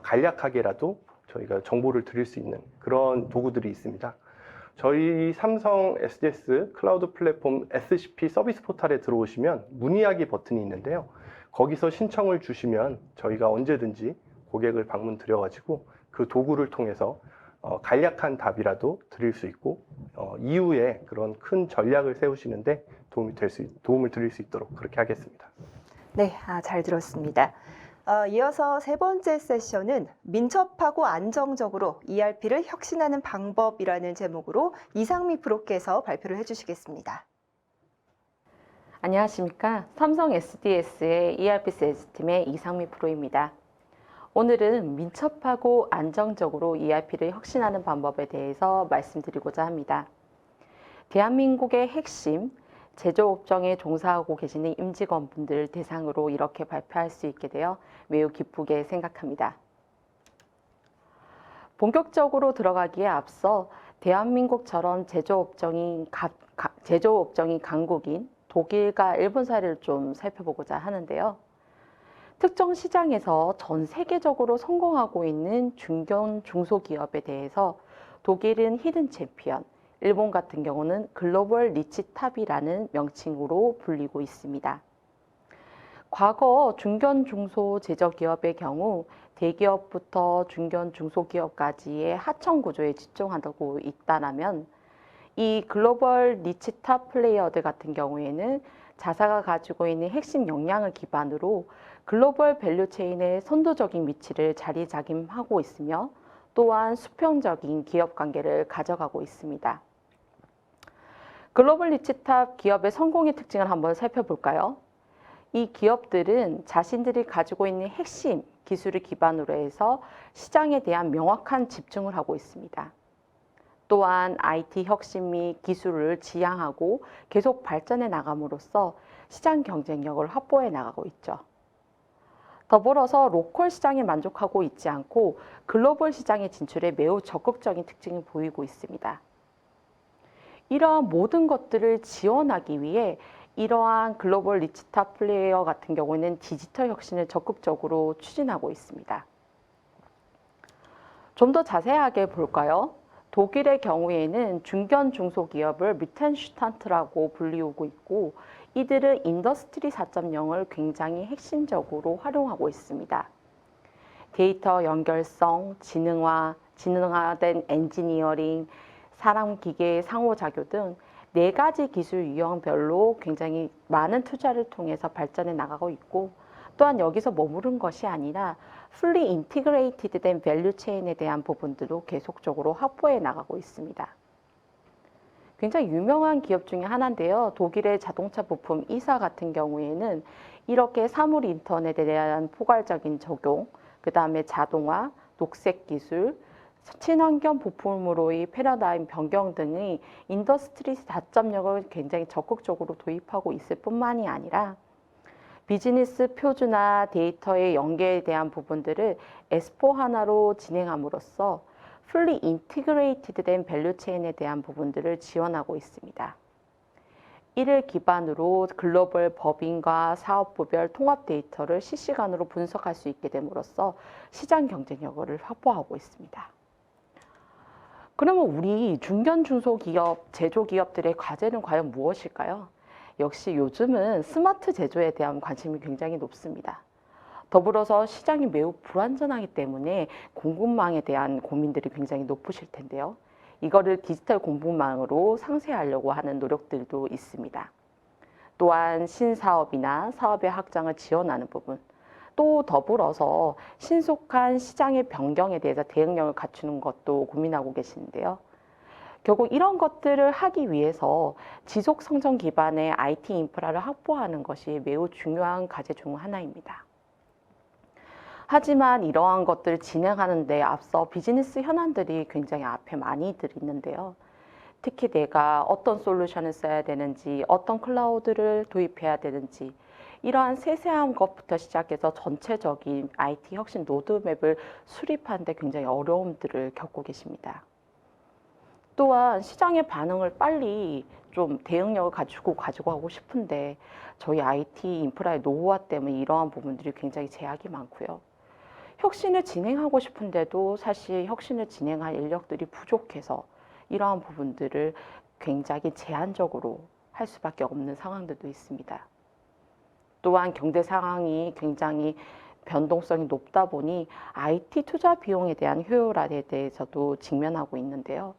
간략하게라도 저희가 정보를 드릴 수 있는 그런 도구들이 있습니다. 저희 삼성 SDS 클라우드 플랫폼 SCP 서비스 포탈에 들어오시면 문의하기 버튼이 있는데요. 거기서 신청을 주시면 저희가 언제든지 고객을 방문 드려가지고 그 도구를 통해서 간략한 답이라도 드릴 수 있고 이후에 그런 큰 전략을 세우시는데 도움을 드릴 수 있도록 그렇게 하겠습니다. 네, 잘 들었습니다. 이어서 세 번째 세션은 민첩하고 안정적으로 ERP를 혁신하는 방법이라는 제목으로 이상미 프로께서 발표를 해주시겠습니다. 안녕하십니까. 삼성 SDS의 ERP 세일즈팀의 이상미 프로입니다. 오늘은 민첩하고 안정적으로 ERP를 혁신하는 방법에 대해서 말씀드리고자 합니다. 대한민국의 핵심 제조업종에 종사하고 계시는 임직원분들 대상으로 이렇게 발표할 수 있게 되어 매우 기쁘게 생각합니다. 본격적으로 들어가기에 앞서 대한민국처럼 제조업종이 강국인 독일과 일본 사례를 좀 살펴보고자 하는데요. 특정 시장에서 전 세계적으로 성공하고 있는 중견 중소기업에 대해서 독일은 히든 챔피언, 일본 같은 경우는 글로벌 니치 탑이라는 명칭으로 불리고 있습니다. 과거 중견 중소 제조기업의 경우 대기업부터 중견 중소기업까지의 하청 구조에 집중하고 있다면 이 글로벌 니치탑 플레이어들 같은 경우에는 자사가 가지고 있는 핵심 역량을 기반으로 글로벌 밸류체인의 선도적인 위치를 자리잡임하고 있으며 또한 수평적인 기업 관계를 가져가고 있습니다. 글로벌 니치탑 기업의 성공의 특징을 한번 살펴볼까요? 이 기업들은 자신들이 가지고 있는 핵심 기술을 기반으로 해서 시장에 대한 명확한 집중을 하고 있습니다. 또한 IT 혁신 및 기술을 지향하고 계속 발전해 나감으로써 시장 경쟁력을 확보해 나가고 있죠. 더불어서 로컬 시장에 만족하고 있지 않고 글로벌 시장의 진출에 매우 적극적인 특징을 보이고 있습니다. 이러한 모든 것들을 지원하기 위해 이러한 글로벌 니치탑 플레이어 같은 경우에는 디지털 혁신을 적극적으로 추진하고 있습니다. 좀 더 자세하게 볼까요? 독일의 경우에는 중견 중소기업을 미텐슈탄트라고 불리우고 있고 이들은 인더스트리 4.0을 굉장히 핵심적으로 활용하고 있습니다. 데이터 연결성, 지능화된 엔지니어링, 사람 기계 상호작용 등 4가지 기술 유형별로 굉장히 많은 투자를 통해서 발전해 나가고 있고 또한 여기서 머무른 것이 아니라 fully integrated 된 밸류 체인에 대한 부분들도 계속적으로 확보해 나가고 있습니다. 굉장히 유명한 기업 중에 하나인데요. 독일의 자동차 부품 이사 같은 경우에는 이렇게 사물 인터넷에 대한 포괄적인 적용, 그 다음에 자동화, 녹색 기술, 친환경 부품으로의 패러다임 변경 등의 인더스트리 4.0을 굉장히 적극적으로 도입하고 있을 뿐만이 아니라 비즈니스 표준화 데이터의 연계에 대한 부분들을 S4HANA로 진행함으로써 fully integrated 된 밸류 체인에 대한 부분들을 지원하고 있습니다. 이를 기반으로 글로벌 법인과 사업부별 통합 데이터를 실시간으로 분석할 수 있게 됨으로써 시장 경쟁력을 확보하고 있습니다. 그러면 우리 중견 중소기업, 제조기업들의 과제는 과연 무엇일까요? 역시 요즘은 스마트 제조에 대한 관심이 굉장히 높습니다. 더불어서 시장이 매우 불안전하기 때문에 공급망에 대한 고민들이 굉장히 높으실 텐데요. 이거를 디지털 공급망으로 상쇄하려고 하는 노력들도 있습니다. 또한 신사업이나 사업의 확장을 지원하는 부분, 또 더불어서 신속한 시장의 변경에 대해서 대응력을 갖추는 것도 고민하고 계시는데요. 결국 이런 것들을 하기 위해서 지속 성장 기반의 IT 인프라를 확보하는 것이 매우 중요한 과제 중 하나입니다. 하지만 이러한 것들을 진행하는 데 앞서 비즈니스 현안들이 굉장히 앞에 많이들 있는데요. 특히 내가 어떤 솔루션을 써야 되는지, 어떤 클라우드를 도입해야 되는지, 이러한 세세한 것부터 시작해서 전체적인 IT 혁신 로드맵을 수립하는 데 굉장히 어려움들을 겪고 계십니다. 또한 시장의 반응을 빨리 좀 대응력을 가지고 가지고 싶은데 저희 IT 인프라의 노후화 때문에 이러한 부분들이 굉장히 제약이 많고요. 혁신을 진행하고 싶은데도 사실 혁신을 진행할 인력들이 부족해서 이러한 부분들을 굉장히 제한적으로 할 수밖에 없는 상황들도 있습니다. 또한 경제 상황이 굉장히 변동성이 높다 보니 IT 투자 비용에 대한 효율화에 대해서도 직면하고 있는데요.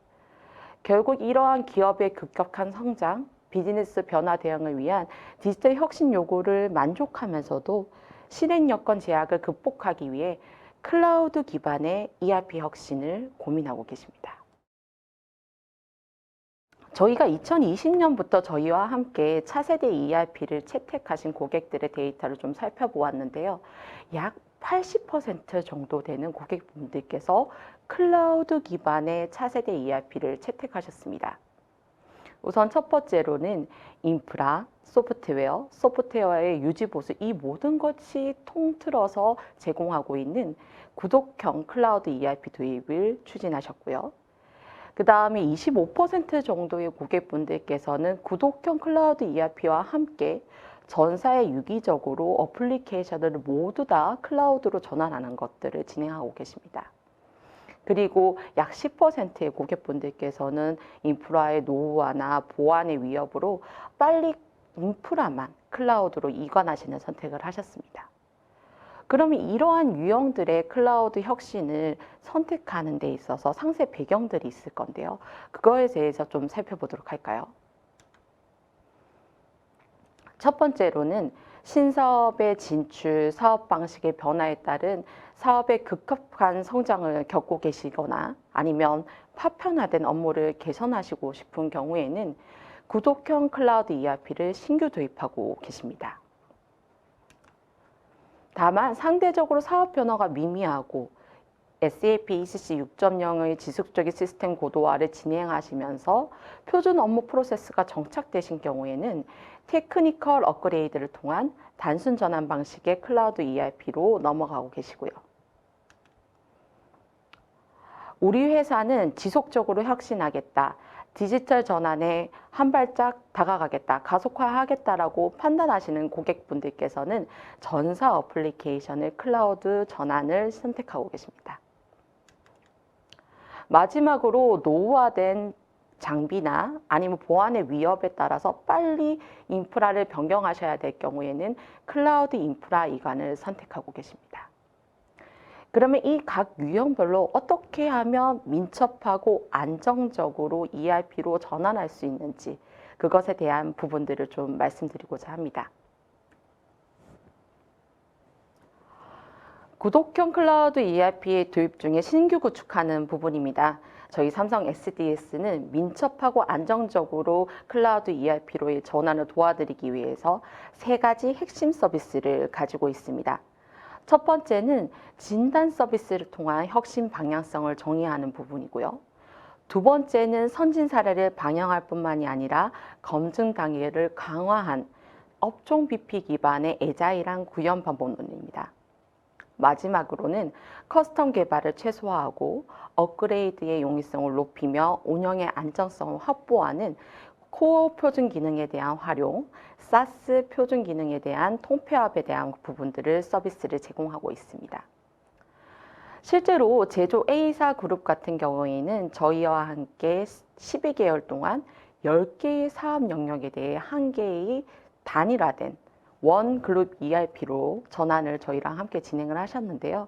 결국 이러한 기업의 급격한 성장, 비즈니스 변화 대응을 위한 디지털 혁신 요구를 만족하면서도 실행 여건 제약을 극복하기 위해 클라우드 기반의 ERP 혁신을 고민하고 계십니다. 저희가 2020년부터 저희와 함께 차세대 ERP를 채택하신 고객들의 데이터를 좀 살펴보았는데요. 약 80% 정도 되는 고객분들께서 클라우드 기반의 차세대 ERP를 채택하셨습니다. 우선 첫 번째로는 인프라, 소프트웨어의 유지 보수 이 모든 것이 통틀어서 제공하고 있는 구독형 클라우드 ERP 도입을 추진하셨고요. 그 다음에 25% 정도의 고객분들께서는 구독형 클라우드 ERP와 함께 전사에 유기적으로 어플리케이션을 모두 다 클라우드로 전환하는 것들을 진행하고 계십니다. 그리고 약 10%의 고객분들께서는 인프라의 노후화나 보안의 위협으로 빨리 인프라만 클라우드로 이관하시는 선택을 하셨습니다. 그러면 이러한 유형들의 클라우드 혁신을 선택하는 데 있어서 상세 배경들이 있을 건데요. 그거에 대해서 좀 살펴보도록 할까요? 첫 번째로는 신사업의 진출, 사업 방식의 변화에 따른 사업의 급격한 성장을 겪고 계시거나 아니면 파편화된 업무를 개선하시고 싶은 경우에는 구독형 클라우드 ERP를 신규 도입하고 계십니다. 다만 상대적으로 사업 변화가 미미하고 SAP ECC 6.0의 지속적인 시스템 고도화를 진행하시면서 표준 업무 프로세스가 정착되신 경우에는 테크니컬 업그레이드를 통한 단순 전환 방식의 클라우드 ERP로 넘어가고 계시고요. 우리 회사는 지속적으로 혁신하겠다, 디지털 전환에 한 발짝 다가가겠다, 가속화하겠다라고 판단하시는 고객분들께서는 전사 어플리케이션의 클라우드 전환을 선택하고 계십니다. 마지막으로 노후화된 장비나 아니면 보안의 위협에 따라서 빨리 인프라를 변경하셔야 될 경우에는 클라우드 인프라 이관을 선택하고 계십니다. 그러면 이 각 유형별로 어떻게 하면 민첩하고 안정적으로 ERP로 전환할 수 있는지 그것에 대한 부분들을 좀 말씀드리고자 합니다. 구독형 클라우드 ERP의 도입 중에 신규 구축하는 부분입니다. 저희 삼성 SDS는 민첩하고 안정적으로 클라우드 ERP로의 전환을 도와드리기 위해서 3가지 핵심 서비스를 가지고 있습니다. 첫 번째는 진단 서비스를 통한 혁신 방향성을 정의하는 부분이고요. 두 번째는 선진 사례를 반영할 뿐만이 아니라 검증 단계를 강화한 업종 BP 기반의 애자일한 구현 방법론입니다. 마지막으로는 커스텀 개발을 최소화하고 업그레이드의 용이성을 높이며 운영의 안정성을 확보하는 코어 표준 기능에 대한 활용, SaaS 표준 기능에 대한 통폐합에 대한 부분들을 서비스를 제공하고 있습니다. 실제로 제조 A사 그룹 같은 경우에는 저희와 함께 12개월 동안 10개의 사업 영역에 대해 한 개의 단일화된 원 그룹 ERP로 전환을 저희랑 함께 진행을 하셨는데요.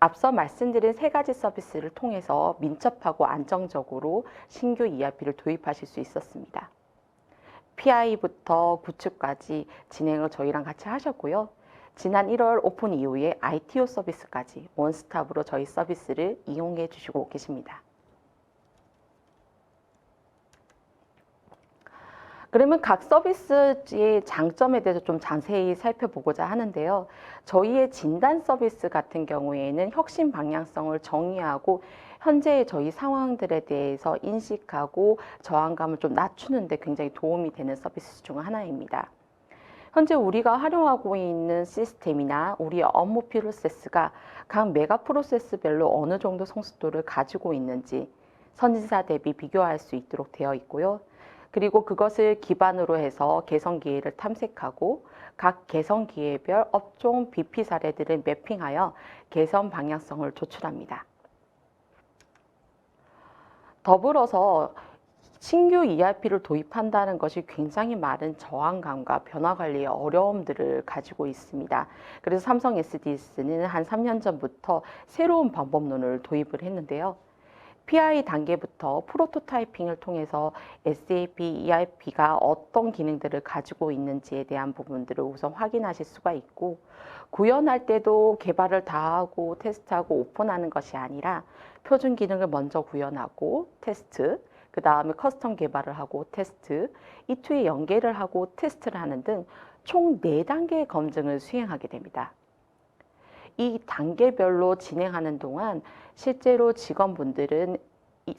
앞서 말씀드린 3가지 서비스를 통해서 민첩하고 안정적으로 신규 ERP를 도입하실 수 있었습니다. PI부터 구축까지 진행을 저희랑 같이 하셨고요. 지난 1월 오픈 이후에 ITO 서비스까지 원스톱으로 저희 서비스를 이용해 주시고 계십니다. 그러면 각 서비스의 장점에 대해서 좀 자세히 살펴보고자 하는데요. 저희의 진단 서비스 같은 경우에는 혁신 방향성을 정의하고 현재의 저희 상황들에 대해서 인식하고 저항감을 좀 낮추는 데 굉장히 도움이 되는 서비스 중 하나입니다. 현재 우리가 활용하고 있는 시스템이나 우리의 업무 프로세스가 각 메가 프로세스별로 어느 정도 성숙도를 가지고 있는지 선진사 대비 비교할 수 있도록 되어 있고요. 그리고 그것을 기반으로 해서 개선 기회를 탐색하고 각 개선 기회별 업종 BP 사례들을 매핑하여 개선 방향성을 도출합니다. 더불어서 신규 ERP를 도입한다는 것이 굉장히 많은 저항감과 변화 관리의 어려움들을 가지고 있습니다. 그래서 삼성 SDS는 한 3년 전부터 새로운 방법론을 도입을 했는데요. PI 단계부터 프로토타이핑을 통해서 SAP ERP가 어떤 기능들을 가지고 있는지에 대한 부분들을 우선 확인하실 수가 있고, 구현할 때도 개발을 다 하고 테스트하고 오픈하는 것이 아니라 표준 기능을 먼저 구현하고 테스트, 그 다음에 커스텀 개발을 하고 테스트, 이 투에 연계를 하고 테스트를 하는 등 총 4단계의 검증을 수행하게 됩니다. 이 단계별로 진행하는 동안 실제로 직원분들은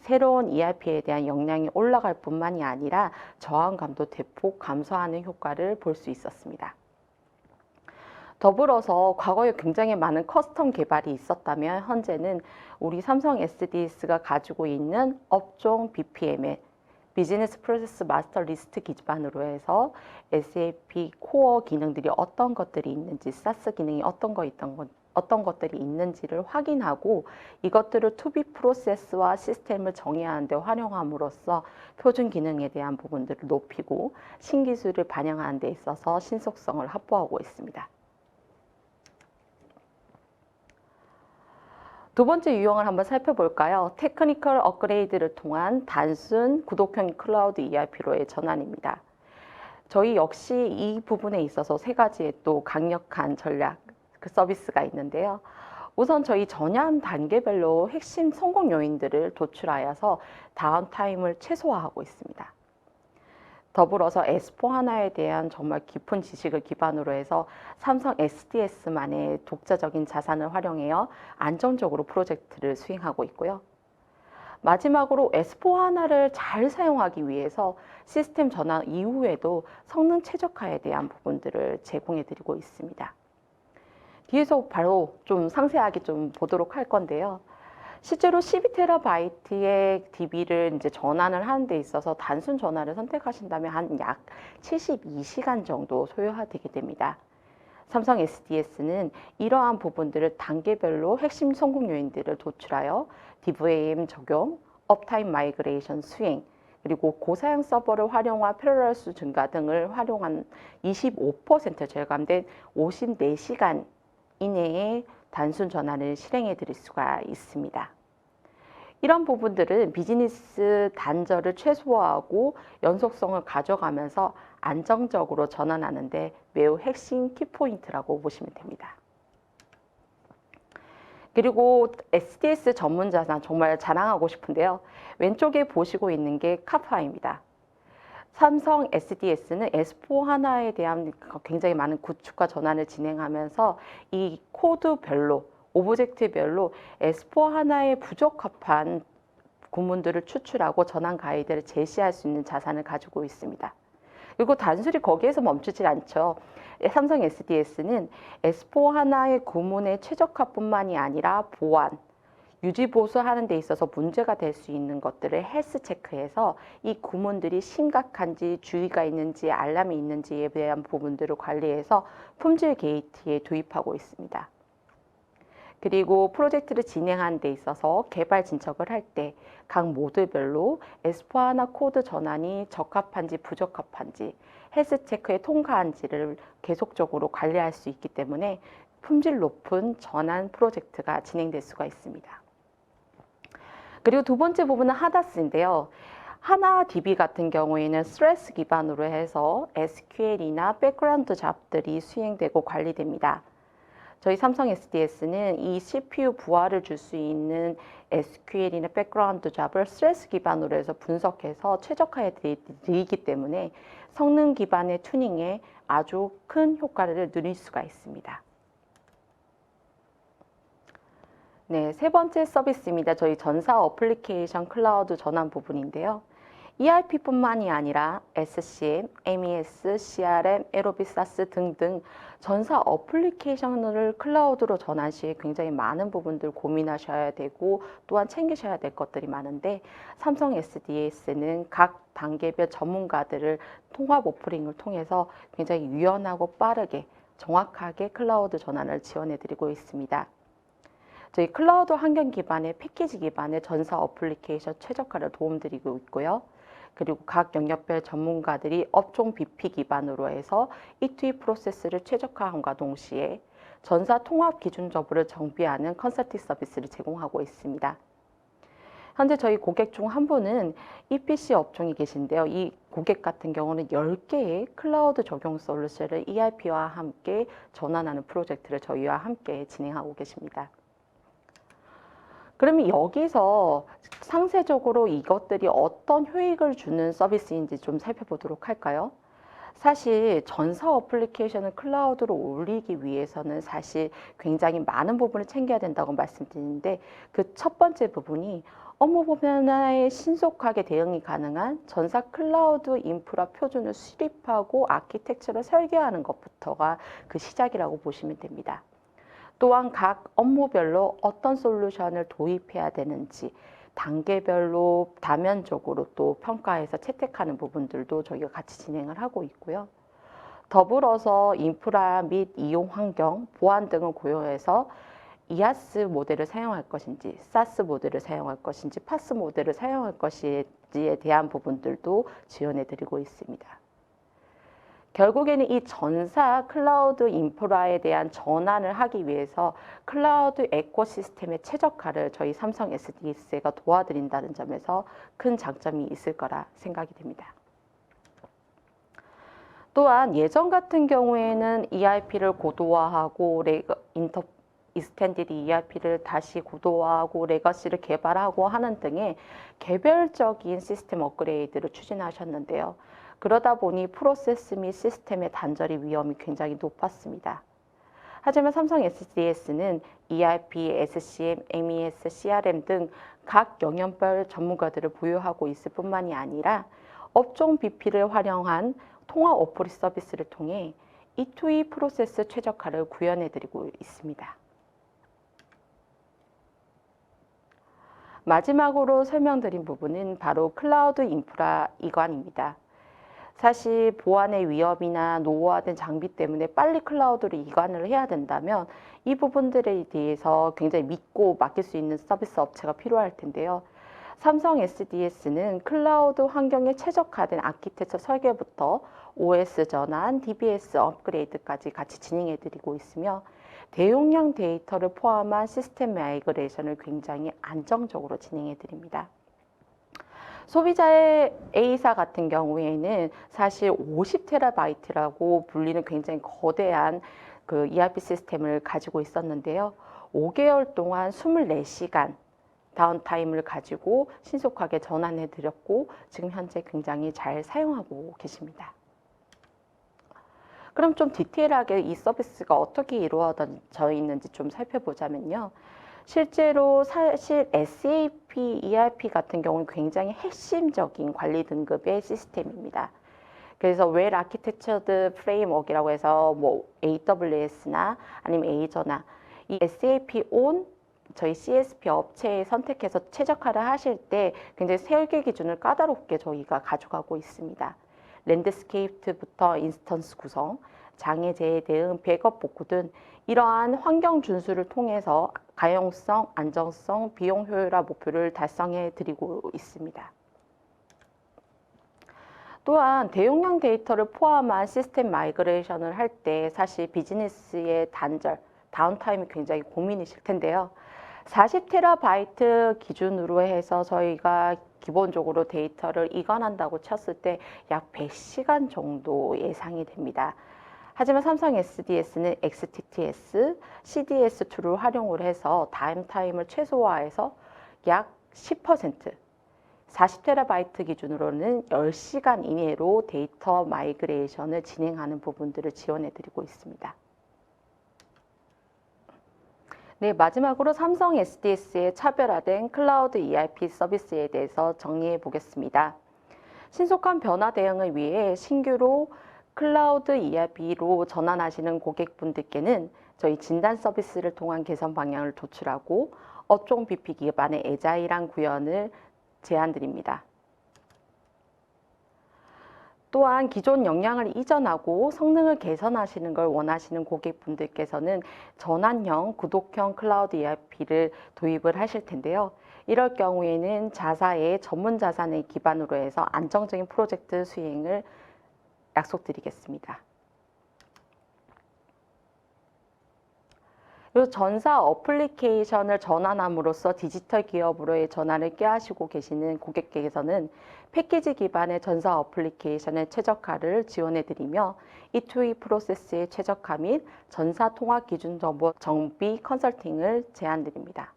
새로운 ERP에 대한 역량이 올라갈 뿐만이 아니라 저항감도 대폭 감소하는 효과를 볼 수 있었습니다. 더불어서 과거에 굉장히 많은 커스텀 개발이 있었다면 현재는 우리 삼성 SDS가 가지고 있는 업종 BPM의 비즈니스 프로세스 마스터 리스트 기반으로 해서 SAP 코어 기능들이 어떤 것들이 있는지, SaaS 기능이 어떤 어떤 것들이 있는지를 확인하고 이것들을 투비 프로세스와 시스템을 정의하는 데 활용함으로써 표준 기능에 대한 부분들을 높이고 신기술을 반영하는 데 있어서 신속성을 확보하고 있습니다. 두 번째 유형을 한번 살펴볼까요? 테크니컬 업그레이드를 통한 단순 구독형 클라우드 ERP로의 전환입니다. 저희 역시 이 부분에 있어서 세 가지의 또 강력한 전략, 서비스가 있는데요. 우선 저희 전환 단계별로 핵심 성공 요인들을 도출하여서 다운타임을 최소화하고 있습니다. 더불어서 S4HANA에 대한 정말 깊은 지식을 기반으로 해서 삼성 SDS만의 독자적인 자산을 활용하여 안정적으로 프로젝트를 수행하고 있고요. 마지막으로 S4HANA를 잘 사용하기 위해서 시스템 전환 이후에도 성능 최적화에 대한 부분들을 제공해 드리고 있습니다. 뒤에서 바로 좀 상세하게 좀 보도록 할 건데요. 실제로 12TB의 DB를 이제 전환을 하는 데 있어서 단순 전환을 선택하신다면 한 약 72시간 정도 소요되게 됩니다. 삼성 SDS는 이러한 부분들을 단계별로 핵심 성공 요인들을 도출하여 DVM 적용, 업타임 마이그레이션 수행, 그리고 고사양 서버를 활용한 패러럴 수 증가 등을 활용한 25% 절감된 54시간 이내에 단순 전환을 실행해 드릴 수가 있습니다. 이런 부분들은 비즈니스 단절을 최소화하고 연속성을 가져가면서 안정적으로 전환하는 데 매우 핵심 키포인트라고 보시면 됩니다. 그리고 SDS 전문 자산 정말 자랑하고 싶은데요. 왼쪽에 보시고 있는 게 카파입니다. 삼성 SDS는 S4HANA에 대한 굉장히 많은 구축과 전환을 진행하면서 이 코드별로, 오브젝트별로 S4HANA에 부적합한 구문들을 추출하고 전환 가이드를 제시할 수 있는 자산을 가지고 있습니다. 그리고 단순히 거기에서 멈추질 않죠. 삼성 SDS는 S4HANA의 구문의 최적화뿐만이 아니라 보안, 유지 보수하는 데 있어서 문제가 될 수 있는 것들을 헬스 체크해서 이 구문들이 심각한지 주의가 있는지 알람이 있는지에 대한 부분들을 관리해서 품질 게이트에 도입하고 있습니다. 그리고 프로젝트를 진행하는 데 있어서 개발 진척을 할 때 각 모드별로 S4HANA 코드 전환이 적합한지 부적합한지 헬스 체크에 통과한지를 계속적으로 관리할 수 있기 때문에 품질 높은 전환 프로젝트가 진행될 수가 있습니다. 그리고 두 번째 부분은 하다스인데요. 하나DB 같은 경우에는 스트레스 기반으로 해서 SQL이나 백그라운드 잡들이 수행되고 관리됩니다. 저희 삼성 SDS는 이 CPU 부하를 줄 수 있는 SQL이나 백그라운드 잡을 스트레스 기반으로 해서 분석해서 최적화해 드리기 때문에 성능 기반의 튜닝에 아주 큰 효과를 누릴 수가 있습니다. 네, 세 번째 서비스입니다. 저희 전사 어플리케이션 클라우드 전환 부분인데요. ERP뿐만이 아니라 SCM, MES, CRM, 에로비 사스 등등 전사 어플리케이션을 클라우드로 전환 시에 굉장히 많은 부분들 고민하셔야 되고 또한 챙기셔야 될 것들이 많은데 삼성 SDS는 각 단계별 전문가들을 통합 오프링을 통해서 굉장히 유연하고 빠르게 정확하게 클라우드 전환을 지원해 드리고 있습니다. 저희 클라우드 환경 기반의 패키지 기반의 전사 어플리케이션 최적화를 도움드리고 있고요. 그리고 각 영역별 전문가들이 업종 BP 기반으로 해서 E2E 프로세스를 최적화함과 동시에 전사 통합 기준 저부를 정비하는 컨설팅 서비스를 제공하고 있습니다. 현재 저희 고객 중 한 분은 EPC 업종이 계신데요. 이 고객 같은 경우는 10개의 클라우드 적용 솔루션을 ERP와 함께 전환하는 프로젝트를 저희와 함께 진행하고 계십니다. 그러면 여기서 상세적으로 이것들이 어떤 효익을 주는 서비스인지 좀 살펴보도록 할까요? 사실 전사 어플리케이션을 클라우드로 올리기 위해서는 사실 굉장히 많은 부분을 챙겨야 된다고 말씀드리는데 그 첫 번째 부분이 업무 변화에 신속하게 대응이 가능한 전사 클라우드 인프라 표준을 수립하고 아키텍처를 설계하는 것부터가 그 시작이라고 보시면 됩니다. 또한 각 업무별로 어떤 솔루션을 도입해야 되는지 단계별로 다면적으로 또 평가해서 채택하는 부분들도 저희가 같이 진행을 하고 있고요. 더불어서 인프라 및 이용 환경, 보안 등을 고려해서 이아스 모델을 사용할 것인지, 사스 모델을 사용할 것인지, 파스 모델을 사용할 것인지에 대한 부분들도 지원해 드리고 있습니다. 결국에는 이 전사 클라우드 인프라에 대한 전환을 하기 위해서 클라우드 에코시스템의 최적화를 저희 삼성 SDS가 도와드린다는 점에서 큰 장점이 있을 거라 생각이 됩니다. 또한 예전 같은 경우에는 ERP를 고도화하고 익스텐디드 ERP를 다시 고도화하고 레거시를 개발하고 하는 등의 개별적인 시스템 업그레이드를 추진하셨는데요. 그러다 보니 프로세스 및 시스템의 단절이 위험이 굉장히 높았습니다. 하지만 삼성 SDS는 ERP, SCM, MES, CRM 등 각 영역별 전문가들을 보유하고 있을 뿐만이 아니라 업종 BP를 활용한 통합 어플 서비스를 통해 E2E 프로세스 최적화를 구현해드리고 있습니다. 마지막으로 설명드린 부분은 바로 클라우드 인프라 이관입니다. 사실 보안의 위협이나 노후화된 장비 때문에 빨리 클라우드로 이관을 해야 된다면 이 부분들에 대해서 굉장히 믿고 맡길 수 있는 서비스 업체가 필요할 텐데요. 삼성 SDS는 클라우드 환경에 최적화된 아키텍처 설계부터 OS 전환, DBS 업그레이드까지 같이 진행해드리고 있으며 대용량 데이터를 포함한 시스템 마이그레이션을 굉장히 안정적으로 진행해드립니다. 소비자의 A사 같은 경우에는 사실 50TB라고 불리는 굉장히 거대한 그 ERP 시스템을 가지고 있었는데요. 5개월 동안 24시간 다운타임을 가지고 신속하게 전환해드렸고 지금 현재 굉장히 잘 사용하고 계십니다. 그럼 좀 디테일하게 이 서비스가 어떻게 이루어져 있는지 좀 살펴보자면요. 실제로 사실 SAP ERP 같은 경우는 굉장히 핵심적인 관리 등급의 시스템입니다. 그래서 웰 아키텍처드 프레임워크라고 해서 뭐 AWS나 아니면 에이저나 이 SAP 온 저희 CSP 업체에 선택해서 최적화를 하실 때 굉장히 설계 기준을 까다롭게 저희가 가져가고 있습니다. 랜드스케이프부터 인스턴스 구성, 장애 재해 대응, 백업 복구 등 이러한 환경 준수를 통해서 가용성, 안정성, 비용 효율화 목표를 달성해 드리고 있습니다. 또한 대용량 데이터를 포함한 시스템 마이그레이션을 할 때 사실 비즈니스의 단절, 다운타임이 굉장히 고민이실 텐데요. 40TB 기준으로 해서 저희가 기본적으로 데이터를 이관한다고 쳤을 때 약 100시간 정도 예상이 됩니다. 하지만 삼성 SDS는 XTTS, CDS2를 활용을 해서 다운타임을 최소화해서 약 10%, 40TB 기준으로는 10시간 이내로 데이터 마이그레이션을 진행하는 부분들을 지원해 드리고 있습니다. 네, 마지막으로 삼성 SDS의 차별화된 클라우드 ERP 서비스에 대해서 정리해 보겠습니다. 신속한 변화 대응을 위해 신규로 클라우드 ERP로 전환하시는 고객분들께는 저희 진단 서비스를 통한 개선 방향을 도출하고 업종 BP 기반의 애자일한 구현을 제안드립니다. 또한 기존 역량을 이전하고 성능을 개선하시는 걸 원하시는 고객분들께서는 전환형, 구독형 클라우드 ERP를 도입을 하실 텐데요. 이럴 경우에는 자사의 전문 자산을 기반으로 해서 안정적인 프로젝트 수행을 약속드리겠습니다. 그리고 전사 어플리케이션을 전환함으로써 디지털 기업으로의 전환을 꾀하시고 계시는 고객께서는 패키지 기반의 전사 어플리케이션의 최적화를 지원해드리며 E2E 프로세스의 최적화 및 전사 통합 기준 정보 정비 컨설팅을 제안드립니다.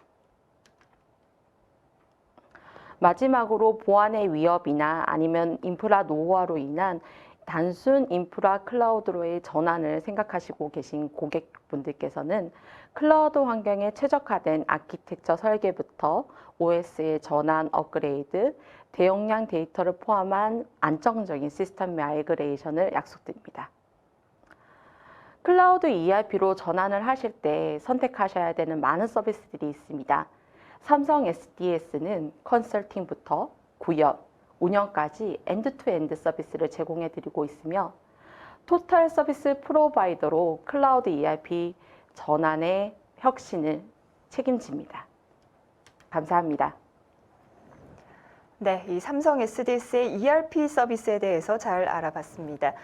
마지막으로 보안의 위협이나 아니면 인프라 노후화로 인한 단순 인프라 클라우드로의 전환을 생각하시고 계신 고객분들께서는 클라우드 환경에 최적화된 아키텍처 설계부터 OS의 전환 업그레이드, 대용량 데이터를 포함한 안정적인 시스템 마이그레이션을 약속드립니다. 클라우드 ERP로 전환을 하실 때 선택하셔야 되는 많은 서비스들이 있습니다. 삼성 SDS는 컨설팅부터 구현, 운영까지 엔드투엔드 서비스를 제공해 드리고 있으며 토탈 서비스 프로바이더로 클라우드 ERP 전환의 혁신을 책임집니다. 감사합니다. 네, 이 삼성 SDS의 ERP 서비스에 대해서 잘 알아봤습니다.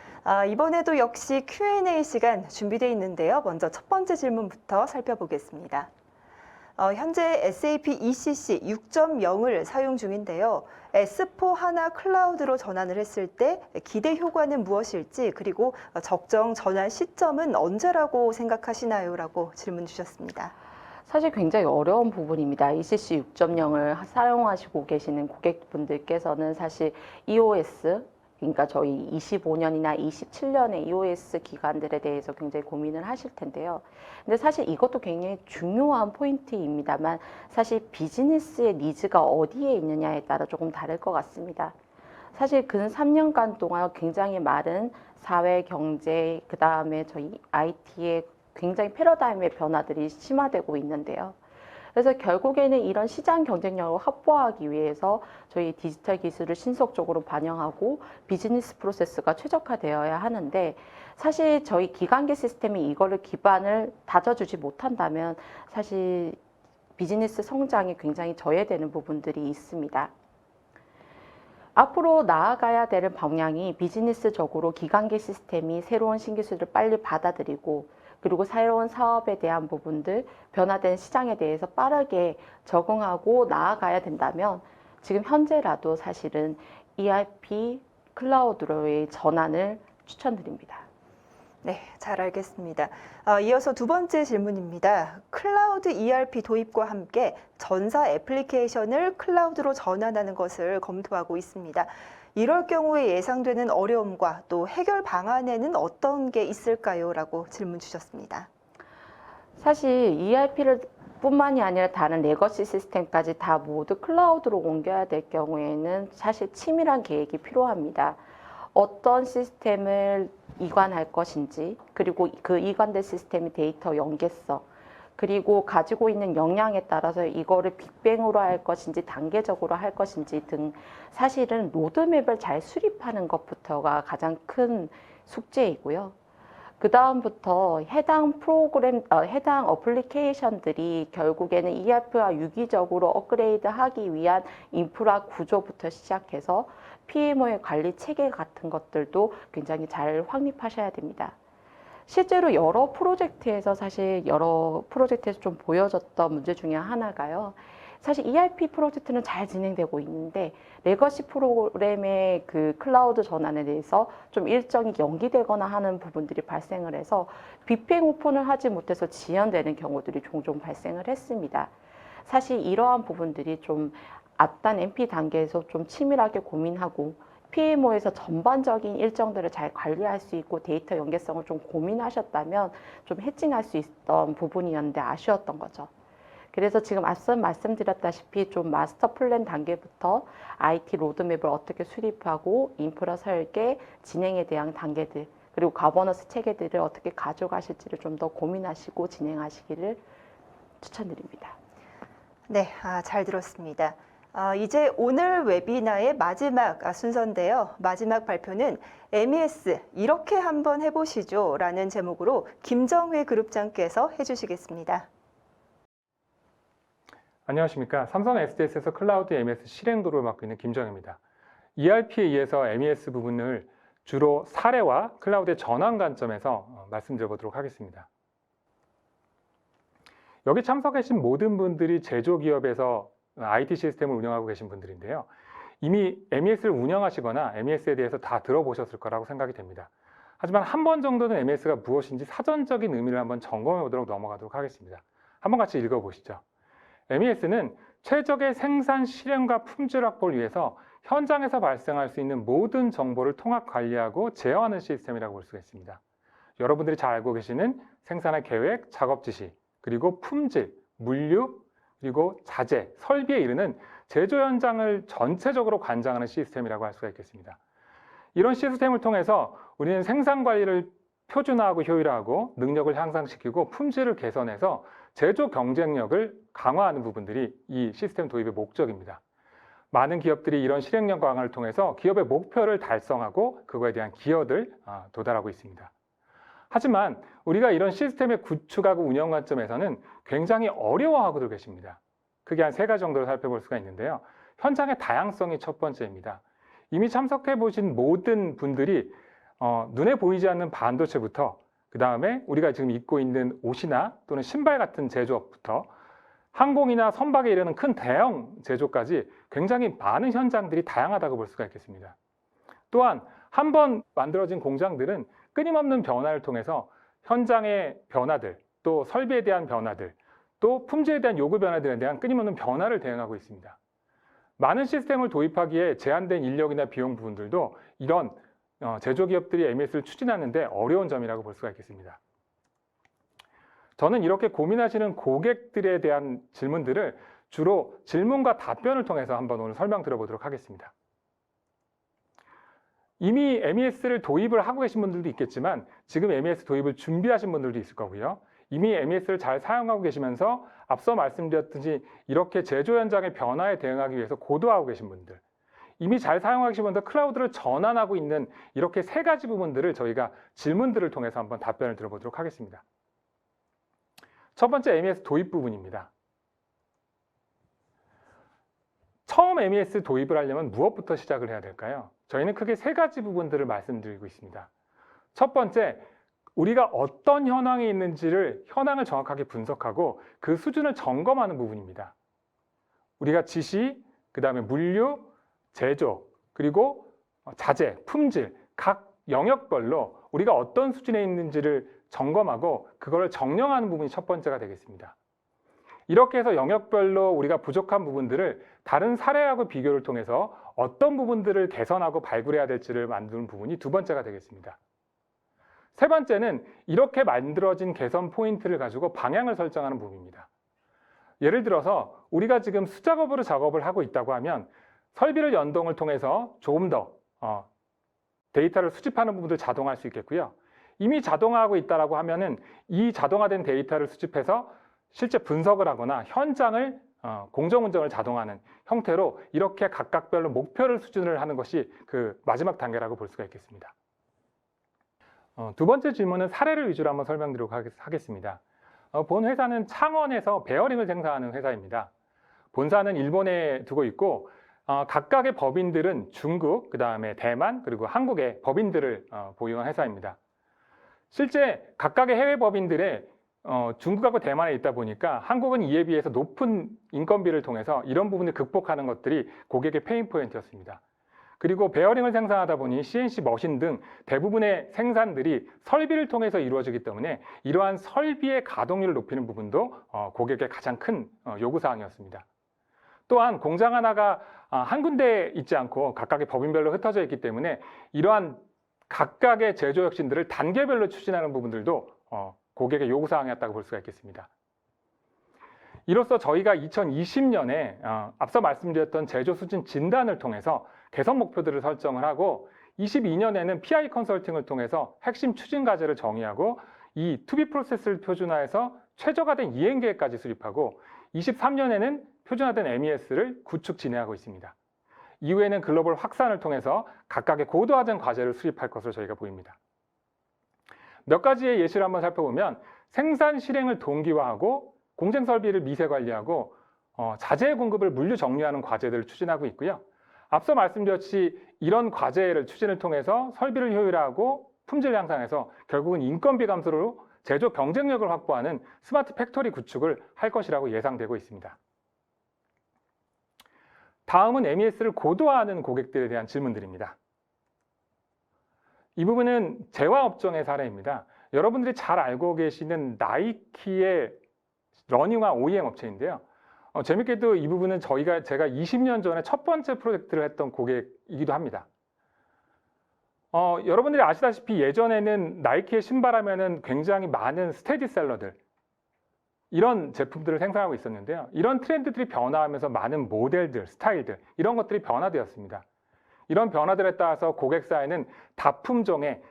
이번에도 역시 Q&A 시간 준비되어 있는데요. 먼저 첫 번째 질문부터 살펴보겠습니다. 현재 SAP ECC 6.0을 사용 중인데요. S4HANA 클라우드로 전환을 했을 때 기대 효과는 무엇일지, 그리고 적정 전환 시점은 언제라고 생각하시나요? 라고 질문 주셨습니다. 사실 굉장히 어려운 부분입니다. ECC 6.0을 사용하시고 계시는 고객분들께서는 사실 EOS, 그러니까 저희 25년이나 27년의 EOS 기간들에 대해서 굉장히 고민을 하실 텐데요. 근데 사실 이것도 굉장히 중요한 포인트입니다만 사실 비즈니스의 니즈가 어디에 있느냐에 따라 조금 다를 것 같습니다. 사실 근 3년간 동안 굉장히 많은 사회, 경제, 그 다음에 저희 IT의 굉장히 패러다임의 변화들이 심화되고 있는데요. 그래서 결국에는 이런 시장 경쟁력을 확보하기 위해서 저희 디지털 기술을 신속적으로 반영하고 비즈니스 프로세스가 최적화되어야 하는데, 사실 저희 기관계 시스템이 이거를 기반을 다져주지 못한다면 사실 비즈니스 성장이 굉장히 저해되는 부분들이 있습니다. 앞으로 나아가야 되는 방향이 비즈니스적으로 기관계 시스템이 새로운 신기술을 빨리 받아들이고, 그리고 새로운 사업에 대한 부분들, 변화된 시장에 대해서 빠르게 적응하고 나아가야 된다면 지금 현재라도 사실은 ERP 클라우드로의 전환을 추천드립니다. 네, 잘 알겠습니다. 이어서 두 번째 질문입니다. 클라우드 ERP 도입과 함께 전사 애플리케이션을 클라우드로 전환하는 것을 검토하고 있습니다. 이럴 경우에 예상되는 어려움과 또 해결 방안에는 어떤 게 있을까요? 라고 질문 주셨습니다. 사실 ERP를 뿐만이 아니라 다른 레거시 시스템까지 다 모두 클라우드로 옮겨야 될 경우에는 사실 치밀한 계획이 필요합니다. 어떤 시스템을 이관할 것인지, 그리고 그 이관된 시스템의 데이터 연계성, 그리고 가지고 있는 역량에 따라서 이거를 빅뱅으로 할 것인지 단계적으로 할 것인지 등 사실은 로드맵을 잘 수립하는 것부터가 가장 큰 숙제이고요. 그 다음부터 해당 해당 어플리케이션들이 결국에는 ERP와 유기적으로 업그레이드하기 위한 인프라 구조부터 시작해서 PMO의 관리 체계 같은 것들도 굉장히 잘 확립하셔야 됩니다. 실제로 여러 프로젝트에서 좀 보여졌던 문제 중에 하나가요. 사실 ERP 프로젝트는 잘 진행되고 있는데 레거시 프로그램의 그 클라우드 전환에 대해서 좀 일정이 연기되거나 하는 부분들이 발생을 해서 빅뱅 오픈을 하지 못해서 지연되는 경우들이 종종 발생을 했습니다. 사실 이러한 부분들이 좀 앞단 MP 단계에서 좀 치밀하게 고민하고 PMO에서 전반적인 일정들을 잘 관리할 수 있고 데이터 연계성을 좀 고민하셨다면 좀 해칭할 수 있던 부분이었는데 아쉬웠던 거죠. 그래서 지금 앞서 말씀드렸다시피 좀 마스터 플랜 단계부터 IT 로드맵을 어떻게 수립하고 인프라 설계, 진행에 대한 단계들, 그리고 가버넌스 체계들을 어떻게 가져가실지를 좀 더 고민하시고 진행하시기를 추천드립니다. 네, 잘 들었습니다. 이제 오늘 웨비나의 마지막 순서인데요. 마지막 발표는 MES 이렇게 한번 해보시죠 라는 제목으로 김정회 그룹장께서 해주시겠습니다. 안녕하십니까. 삼성 SDS에서 클라우드 MES 실행도를 맡고 있는 김정입니다. ERP에 의해서 MES 부분을 주로 사례와 클라우드의 전환 관점에서 말씀드려보도록 하겠습니다. 여기 참석해 주신 모든 분들이 제조기업에서 IT 시스템을 운영하고 계신 분들인데요. 이미 MES를 운영하시거나 MES에 대해서 다 들어보셨을 거라고 생각이 됩니다. 하지만 한 번 정도는 MES가 무엇인지 사전적인 의미를 한번 점검해 보도록 넘어가도록 하겠습니다. 한번 같이 읽어보시죠. MES는 최적의 생산 실행과 품질 확보를 위해서 현장에서 발생할 수 있는 모든 정보를 통합 관리하고 제어하는 시스템이라고 볼 수가 있습니다. 여러분들이 잘 알고 계시는 생산의 계획, 작업 지시, 그리고 품질, 물류, 그리고 자재, 설비에 이르는 제조 현장을 전체적으로 관장하는 시스템이라고 할 수가 있겠습니다. 이런 시스템을 통해서 우리는 생산 관리를 표준화하고 효율화하고 능력을 향상시키고 품질을 개선해서 제조 경쟁력을 강화하는 부분들이 이 시스템 도입의 목적입니다. 많은 기업들이 이런 실행력 강화를 통해서 기업의 목표를 달성하고 그거에 대한 기여를 도달하고 있습니다. 하지만 우리가 이런 시스템의 구축하고 운영 관점에서는 굉장히 어려워하고들 계십니다. 크게 한 3가지 정도로 살펴볼 수가 있는데요. 현장의 다양성이 첫 번째입니다. 이미 참석해 보신 모든 분들이 눈에 보이지 않는 반도체부터 그 다음에 우리가 지금 입고 있는 옷이나 또는 신발 같은 제조업부터 항공이나 선박에 이르는 큰 대형 제조까지 굉장히 많은 현장들이 다양하다고 볼 수가 있겠습니다. 또한 한번 만들어진 공장들은 끊임없는 변화를 통해서 현장의 변화들, 또 설비에 대한 변화들, 또 품질에 대한 요구 변화들에 대한 끊임없는 변화를 대응하고 있습니다. 많은 시스템을 도입하기에 제한된 인력이나 비용 부분들도 이런 제조기업들이 MES를 추진하는 데 어려운 점이라고 볼 수가 있겠습니다. 저는 이렇게 고민하시는 고객들에 대한 질문들을 주로 질문과 답변을 통해서 한번 오늘 설명드려보도록 하겠습니다. 이미 MES를 도입을 하고 계신 분들도 있겠지만 지금 MES 도입을 준비하신 분들도 있을 거고요. 이미 MES를 잘 사용하고 계시면서 앞서 말씀드렸듯이 이렇게 제조 현장의 변화에 대응하기 위해서 고도하고 계신 분들, 이미 잘 사용하고 계신 분들, 클라우드를 전환하고 있는 이렇게 3가지 부분들을 저희가 질문들을 통해서 한번 답변을 들어보도록 하겠습니다. 첫 번째 MES 도입 부분입니다. 처음 MES 도입을 하려면 무엇부터 시작을 해야 될까요? 저희는 크게 3가지 부분들을 말씀드리고 있습니다. 첫 번째, 우리가 어떤 현황에 있는지를 현황을 정확하게 분석하고 그 수준을 점검하는 부분입니다. 우리가 지시, 그 다음에 물류, 제조, 그리고 자재, 품질, 각 영역별로 우리가 어떤 수준에 있는지를 점검하고 그걸 정량하는 부분이 첫 번째가 되겠습니다. 이렇게 해서 영역별로 우리가 부족한 부분들을 다른 사례하고 비교를 통해서 어떤 부분들을 개선하고 발굴해야 될지를 만드는 부분이 두 번째가 되겠습니다. 세 번째는 이렇게 만들어진 개선 포인트를 가지고 방향을 설정하는 부분입니다. 예를 들어서 우리가 지금 수작업으로 작업을 하고 있다고 하면 설비를 연동을 통해서 조금 더 데이터를 수집하는 부분을 자동화할 수 있겠고요. 이미 자동화하고 있다고 하면은 이 자동화된 데이터를 수집해서 실제 분석을 하거나 현장을 공정운전을 자동화하는 형태로 이렇게 각각별로 목표를 수준을 하는 것이 그 마지막 단계라고 볼 수가 있겠습니다. 두 번째 질문은 사례를 위주로 한번 설명드리도록 하겠습니다. 본 회사는 창원에서 베어링을 생산하는 회사입니다. 본사는 일본에 두고 있고 각각의 법인들은 중국, 그 다음에 대만, 그리고 한국의 법인들을 보유한 회사입니다. 실제 각각의 해외 법인들의 중국하고 대만에 있다 보니까 한국은 이에 비해서 높은 인건비를 통해서 이런 부분을 극복하는 것들이 고객의 페인 포인트였습니다. 그리고 베어링을 생산하다 보니 CNC 머신 등 대부분의 생산들이 설비를 통해서 이루어지기 때문에 이러한 설비의 가동률을 높이는 부분도 고객의 가장 큰 요구사항이었습니다. 또한 공장 하나가 한 군데에 있지 않고 각각의 법인별로 흩어져 있기 때문에 이러한 각각의 제조 혁신들을 단계별로 추진하는 부분들도 고객의 요구사항이었다고 볼 수가 있겠습니다. 이로써 저희가 2020년에 앞서 말씀드렸던 제조 수준 진단을 통해서 개선 목표들을 설정을 하고 22년에는 PI 컨설팅을 통해서 핵심 추진 과제를 정의하고 이 투비 프로세스를 표준화해서 최적화된 이행 계획까지 수립하고 23년에는 표준화된 MES를 구축 진행하고 있습니다. 이후에는 글로벌 확산을 통해서 각각의 고도화된 과제를 수립할 것으로 저희가 보입니다. 몇 가지의 예시를 한번 살펴보면 생산 실행을 동기화하고 공정 설비를 미세 관리하고 자재 공급을 물류 정리하는 과제들을 추진하고 있고요. 앞서 말씀드렸듯이 이런 과제를 추진을 통해서 설비를 효율화하고 품질 향상해서 결국은 인건비 감소로 제조 경쟁력을 확보하는 스마트 팩토리 구축을 할 것이라고 예상되고 있습니다. 다음은 MES를 고도화하는 고객들에 대한 질문들입니다. 이 부분은 제화업종의 사례입니다. 여러분들이 잘 알고 계시는 나이키의 러닝화 OEM 업체인데요. 재밌게도 이 부분은 제가 20년 전에 첫 번째 프로젝트를 했던 고객이기도 합니다. 여러분들이 아시다시피 예전에는 나이키의 신발 하면은 굉장히 많은 스테디셀러들, 이런 제품들을 생산하고 있었는데요. 이런 트렌드들이 변화하면서 많은 모델들, 스타일들, 이런 것들이 변화되었습니다. 이런 변화들에 따라서 고객사에는 다품종의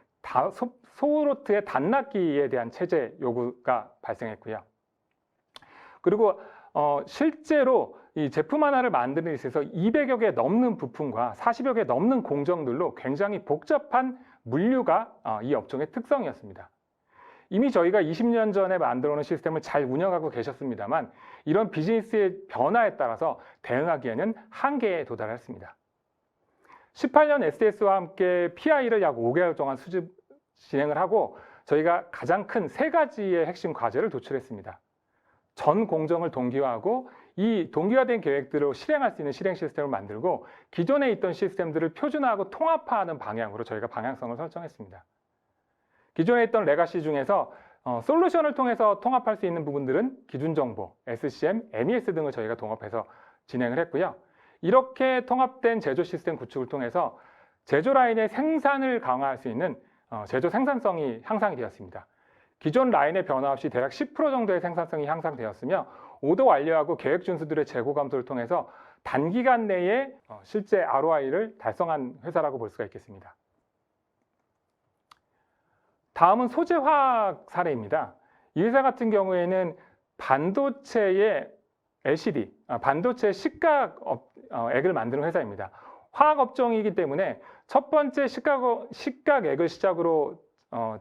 소로트의 단납기에 대한 체제 요구가 발생했고요. 그리고 실제로 이 제품 하나를 만드는 데 있어서 200여 개 넘는 부품과 40여 개 넘는 공정들로 굉장히 복잡한 물류가 이 업종의 특성이었습니다. 이미 저희가 20년 전에 만들어 놓은 시스템을 잘 운영하고 계셨습니다만 이런 비즈니스의 변화에 따라서 대응하기에는 한계에 도달했습니다. 18년 SDS와 함께 PI를 약 5개월 동안 진행을 하고 저희가 가장 큰 3가지의 핵심 과제를 도출했습니다. 전 공정을 동기화하고 이 동기화된 계획들을 실행할 수 있는 실행 시스템을 만들고 기존에 있던 시스템들을 표준화하고 통합화하는 방향으로 저희가 방향성을 설정했습니다. 기존에 있던 레가시 중에서 솔루션을 통해서 통합할 수 있는 부분들은 기준정보, SCM, MES 등을 저희가 통합해서 진행을 했고요. 이렇게 통합된 제조 시스템 구축을 통해서 제조 라인의 생산을 강화할 수 있는 제조 생산성이 향상이 되었습니다. 기존 라인의 변화 없이 대략 10% 정도의 생산성이 향상되었으며 오더 완료하고 계획 준수들의 재고 감소를 통해서 단기간 내에 실제 ROI를 달성한 회사라고 볼 수가 있겠습니다. 다음은 소재화학 사례입니다. 이 회사 같은 경우에는 반도체의 LCD, 반도체 식각액을 만드는 회사입니다. 화학업종이기 때문에 첫 번째 식각액을 시작으로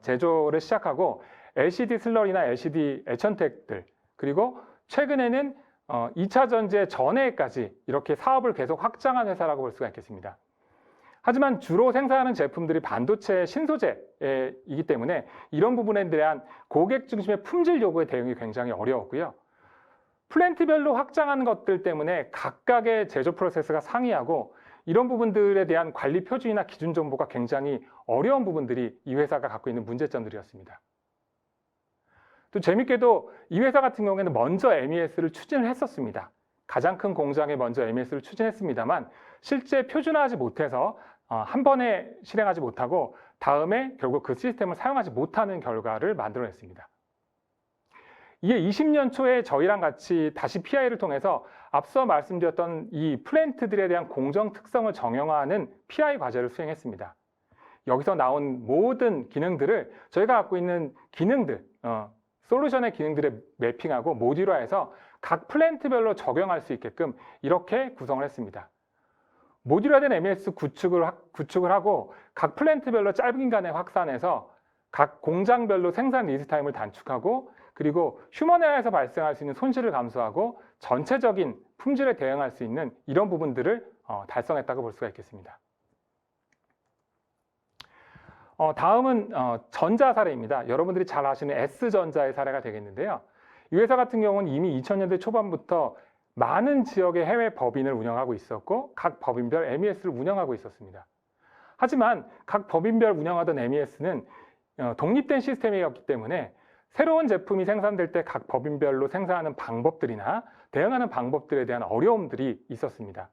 제조를 시작하고 LCD 슬러리나 LCD 애천택들, 그리고 최근에는 2차 전지 전해까지 이렇게 사업을 계속 확장한 회사라고 볼 수가 있겠습니다. 하지만 주로 생산하는 제품들이 반도체 신소재이기 때문에 이런 부분에 대한 고객 중심의 품질 요구에 대응이 굉장히 어려웠고요. 플랜트별로 확장하는 것들 때문에 각각의 제조 프로세스가 상이하고 이런 부분들에 대한 관리 표준이나 기준 정보가 굉장히 어려운 부분들이 이 회사가 갖고 있는 문제점들이었습니다. 또 재밌게도 이 회사 같은 경우에는 먼저 MES를 추진을 했었습니다. 가장 큰 공장에 먼저 MES를 추진했습니다만 실제 표준화하지 못해서 한 번에 실행하지 못하고 다음에 결국 그 시스템을 사용하지 못하는 결과를 만들어냈습니다. 이게 20년 초에 저희랑 같이 다시 PI를 통해서 앞서 말씀드렸던 이 플랜트들에 대한 공정 특성을 정형화하는 PI 과제를 수행했습니다. 여기서 나온 모든 기능들을 저희가 갖고 있는 기능들, 솔루션의 기능들에 매핑하고 모듈화해서 각 플랜트별로 적용할 수 있게끔 이렇게 구성을 했습니다. 모듈화된 MES 구축을 하고 각 플랜트별로 짧은 기간에 확산해서 각 공장별로 생산 리드 타임을 단축하고 그리고 휴먼에어에서 발생할 수 있는 손실을 감소하고 전체적인 품질에 대응할 수 있는 이런 부분들을 달성했다고 볼 수가 있겠습니다. 다음은 전자 사례입니다. 여러분들이 잘 아시는 S전자의 사례가 되겠는데요. 이 회사 같은 경우는 이미 2000년대 초반부터 많은 지역의 해외 법인을 운영하고 있었고 각 법인별 MES를 운영하고 있었습니다. 하지만 각 법인별 운영하던 MES는 독립된 시스템이었기 때문에 새로운 제품이 생산될 때 각 법인별로 생산하는 방법들이나 대응하는 방법들에 대한 어려움들이 있었습니다.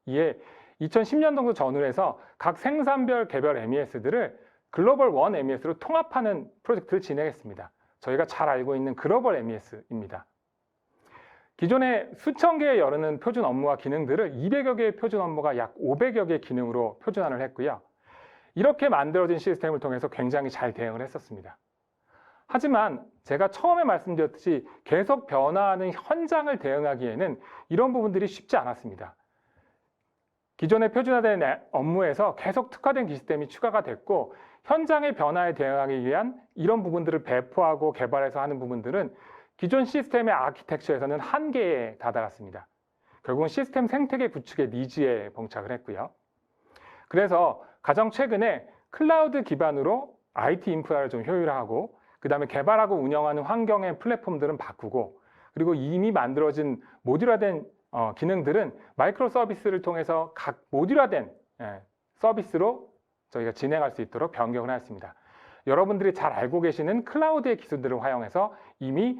이에 2010년 정도 전후로 해서 각 생산별 개별 MES들을 글로벌 원 MES로 통합하는 프로젝트를 진행했습니다. 저희가 잘 알고 있는 글로벌 MES입니다. 기존에 수천 개에 이르는 표준 업무와 기능들을 200여 개의 표준 업무가 약 500여 개의 기능으로 표준화를 했고요. 이렇게 만들어진 시스템을 통해서 굉장히 잘 대응을 했었습니다. 하지만 제가 처음에 말씀드렸듯이 계속 변화하는 현장을 대응하기에는 이런 부분들이 쉽지 않았습니다. 기존의 표준화된 업무에서 계속 특화된 시스템이 추가가 됐고 현장의 변화에 대응하기 위한 이런 부분들을 배포하고 개발해서 하는 부분들은 기존 시스템의 아키텍처에서는 한계에 다다랐습니다. 결국은 시스템 생태계 구축의 니즈에 봉착을 했고요. 그래서 가장 최근에 클라우드 기반으로 IT 인프라를 좀 효율화하고 그 다음에 개발하고 운영하는 환경의 플랫폼들은 바꾸고 그리고 이미 만들어진 모듈화된 기능들은 마이크로 서비스를 통해서 각 모듈화된 서비스로 저희가 진행할 수 있도록 변경을 하였습니다. 여러분들이 잘 알고 계시는 클라우드의 기술들을 활용해서 이미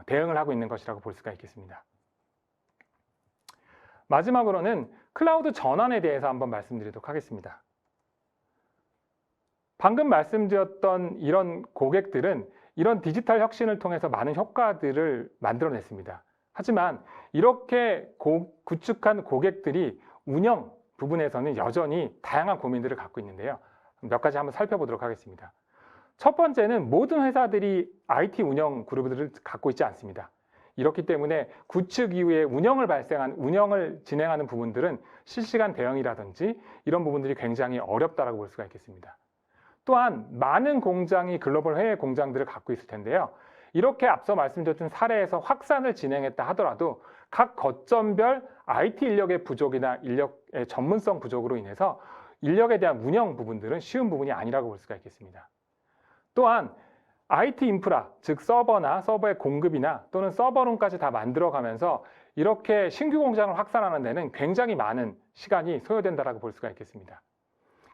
대응을 하고 있는 것이라고 볼 수가 있겠습니다. 마지막으로는 클라우드 전환에 대해서 한번 말씀드리도록 하겠습니다. 방금 말씀드렸던 이런 고객들은 이런 디지털 혁신을 통해서 많은 효과들을 만들어냈습니다. 하지만 이렇게 구축한 고객들이 운영 부분에서는 여전히 다양한 고민들을 갖고 있는데요. 몇 가지 한번 살펴보도록 하겠습니다. 첫 번째는 모든 회사들이 IT 운영 그룹들을 갖고 있지 않습니다. 이렇기 때문에 구축 이후에 운영을 진행하는 부분들은 실시간 대응이라든지 이런 부분들이 굉장히 어렵다고 볼 수가 있겠습니다. 또한 많은 공장이 글로벌 해외 공장들을 갖고 있을 텐데요. 이렇게 앞서 말씀드렸던 사례에서 확산을 진행했다 하더라도 각 거점별 IT 인력의 부족이나 인력의 전문성 부족으로 인해서 인력에 대한 운영 부분들은 쉬운 부분이 아니라고 볼 수가 있겠습니다. 또한 IT 인프라, 즉 서버나 서버의 공급이나 또는 서버룸까지 다 만들어가면서 이렇게 신규 공장을 확산하는 데는 굉장히 많은 시간이 소요된다고 볼 수가 있겠습니다.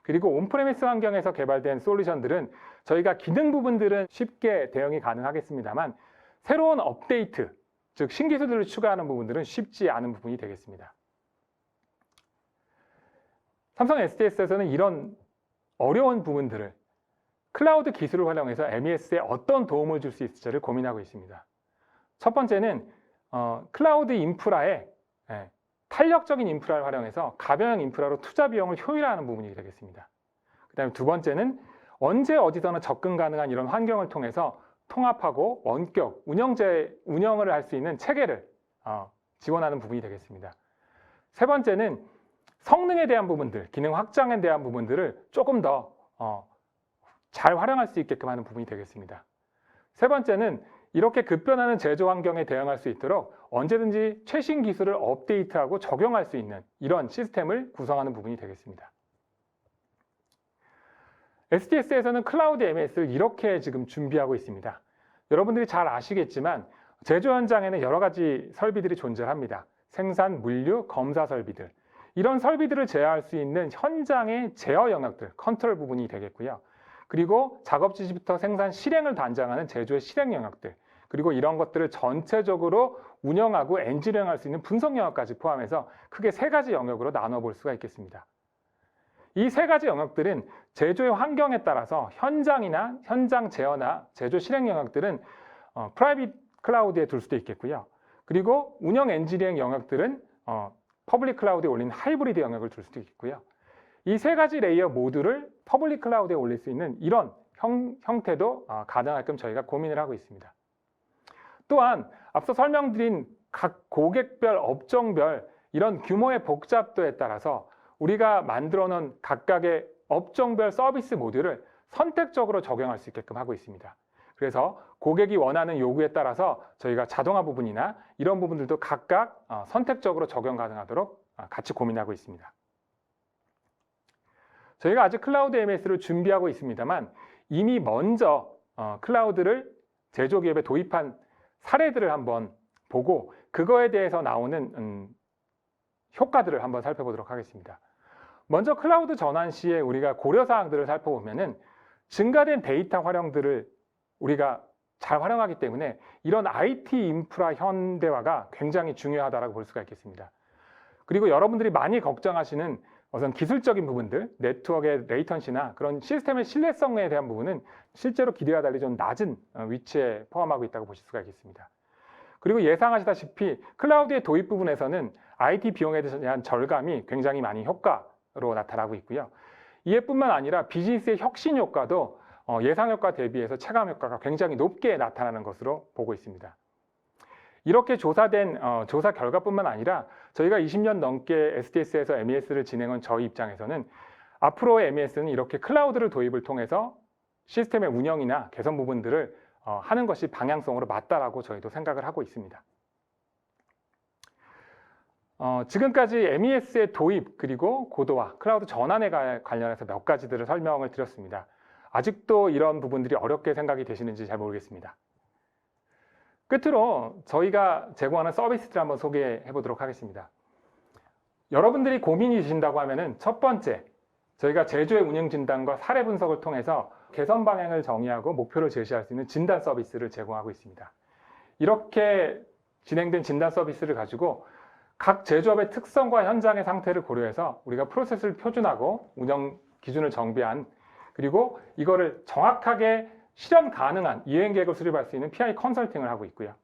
그리고 온프레미스 환경에서 개발된 솔루션들은 저희가 기능 부분들은 쉽게 대응이 가능하겠습니다만 새로운 업데이트, 즉 신기술들을 추가하는 부분들은 쉽지 않은 부분이 되겠습니다. 삼성 SDS에서는 이런 어려운 부분들을 클라우드 기술을 활용해서 MES에 어떤 도움을 줄 수 있을지를 고민하고 있습니다. 첫 번째는 클라우드 인프라에 탄력적인 인프라를 활용해서 가변형 인프라로 투자 비용을 효율화하는 부분이 되겠습니다. 그 다음에 두 번째는 언제 어디서나 접근 가능한 이런 환경을 통해서 통합하고 원격 운영을 할 수 있는 체계를 지원하는 부분이 되겠습니다. 세 번째는 성능에 대한 부분들, 기능 확장에 대한 부분들을 조금 더 잘 활용할 수 있게끔 하는 부분이 되겠습니다. 세 번째는 이렇게 급변하는 제조 환경에 대응할 수 있도록 언제든지 최신 기술을 업데이트하고 적용할 수 있는 이런 시스템을 구성하는 부분이 되겠습니다. SDS에서는 클라우드 MES를 이렇게 지금 준비하고 있습니다. 여러분들이 잘 아시겠지만 제조 현장에는 여러 가지 설비들이 존재합니다. 생산, 물류, 검사 설비들. 이런 설비들을 제어할 수 있는 현장의 제어 영역들, 컨트롤 부분이 되겠고요. 그리고 작업 지시부터 생산 실행을 단장하는 제조의 실행 영역들, 그리고 이런 것들을 전체적으로 운영하고 엔지니어링할 수 있는 분석 영역까지 포함해서 크게 세 가지 영역으로 나눠볼 수가 있겠습니다. 이 세 가지 영역들은 제조의 환경에 따라서 현장이나 현장 제어나 제조 실행 영역들은 프라이빗 클라우드에 둘 수도 있겠고요. 그리고 운영 엔지니어링 영역들은 퍼블릭 클라우드에 올린 하이브리드 영역을 둘 수도 있고요. 이 세 가지 레이어 모두를 퍼블릭 클라우드에 올릴 수 있는 이런 형태도 가능하게끔 저희가 고민을 하고 있습니다. 또한 앞서 설명드린 각 고객별, 업종별 이런 규모의 복잡도에 따라서 우리가 만들어 놓은 각각의 업종별 서비스 모듈을 선택적으로 적용할 수 있게끔 하고 있습니다. 그래서 고객이 원하는 요구에 따라서 저희가 자동화 부분이나 이런 부분들도 각각 선택적으로 적용 가능하도록 같이 고민하고 있습니다. 저희가 아직 클라우드 MES를 준비하고 있습니다만 이미 먼저 클라우드를 제조기업에 도입한 사례들을 한번 보고 그거에 대해서 나오는 효과들을 한번 살펴보도록 하겠습니다. 먼저 클라우드 전환 시에 우리가 고려사항들을 살펴보면은 증가된 데이터 활용들을 우리가 잘 활용하기 때문에 이런 IT 인프라 현대화가 굉장히 중요하다고 볼 수가 있겠습니다. 그리고 여러분들이 많이 걱정하시는 어떤 기술적인 부분들, 네트워크의 레이턴시나 그런 시스템의 신뢰성에 대한 부분은 실제로 기대와 달리 좀 낮은 위치에 포함하고 있다고 보실 수가 있겠습니다. 그리고 예상하시다시피 클라우드의 도입 부분에서는 IT 비용에 대한 절감이 굉장히 많이 효과로 나타나고 있고요. 이뿐만 아니라 비즈니스의 혁신 효과도 예상 효과 대비해서 체감 효과가 굉장히 높게 나타나는 것으로 보고 있습니다. 이렇게 조사된 조사 결과뿐만 아니라 저희가 20년 넘게 SDS에서 MES를 진행한 저희 입장에서는 앞으로의 MES는 이렇게 클라우드를 도입을 통해서 시스템의 운영이나 개선 부분들을 하는 것이 방향성으로 맞다라고 저희도 생각을 하고 있습니다. 지금까지 MES의 도입 그리고 고도화, 클라우드 전환에 관련해서 몇 가지들을 설명을 드렸습니다. 아직도 이런 부분들이 어렵게 생각이 되시는지 잘 모르겠습니다. 끝으로 저희가 제공하는 서비스들을 한번 소개해 보도록 하겠습니다. 여러분들이 고민이 있으신다고 하면은 첫 번째, 저희가 제조의 운영 진단과 사례 분석을 통해서 개선 방향을 정의하고 목표를 제시할 수 있는 진단 서비스를 제공하고 있습니다. 이렇게 진행된 진단 서비스를 가지고 각 제조업의 특성과 현장의 상태를 고려해서 우리가 프로세스를 표준하고 운영 기준을 정비한 그리고 이거를 정확하게 실현 가능한 이행 계획을 수립할 수 있는 PI 컨설팅을 하고 있고요.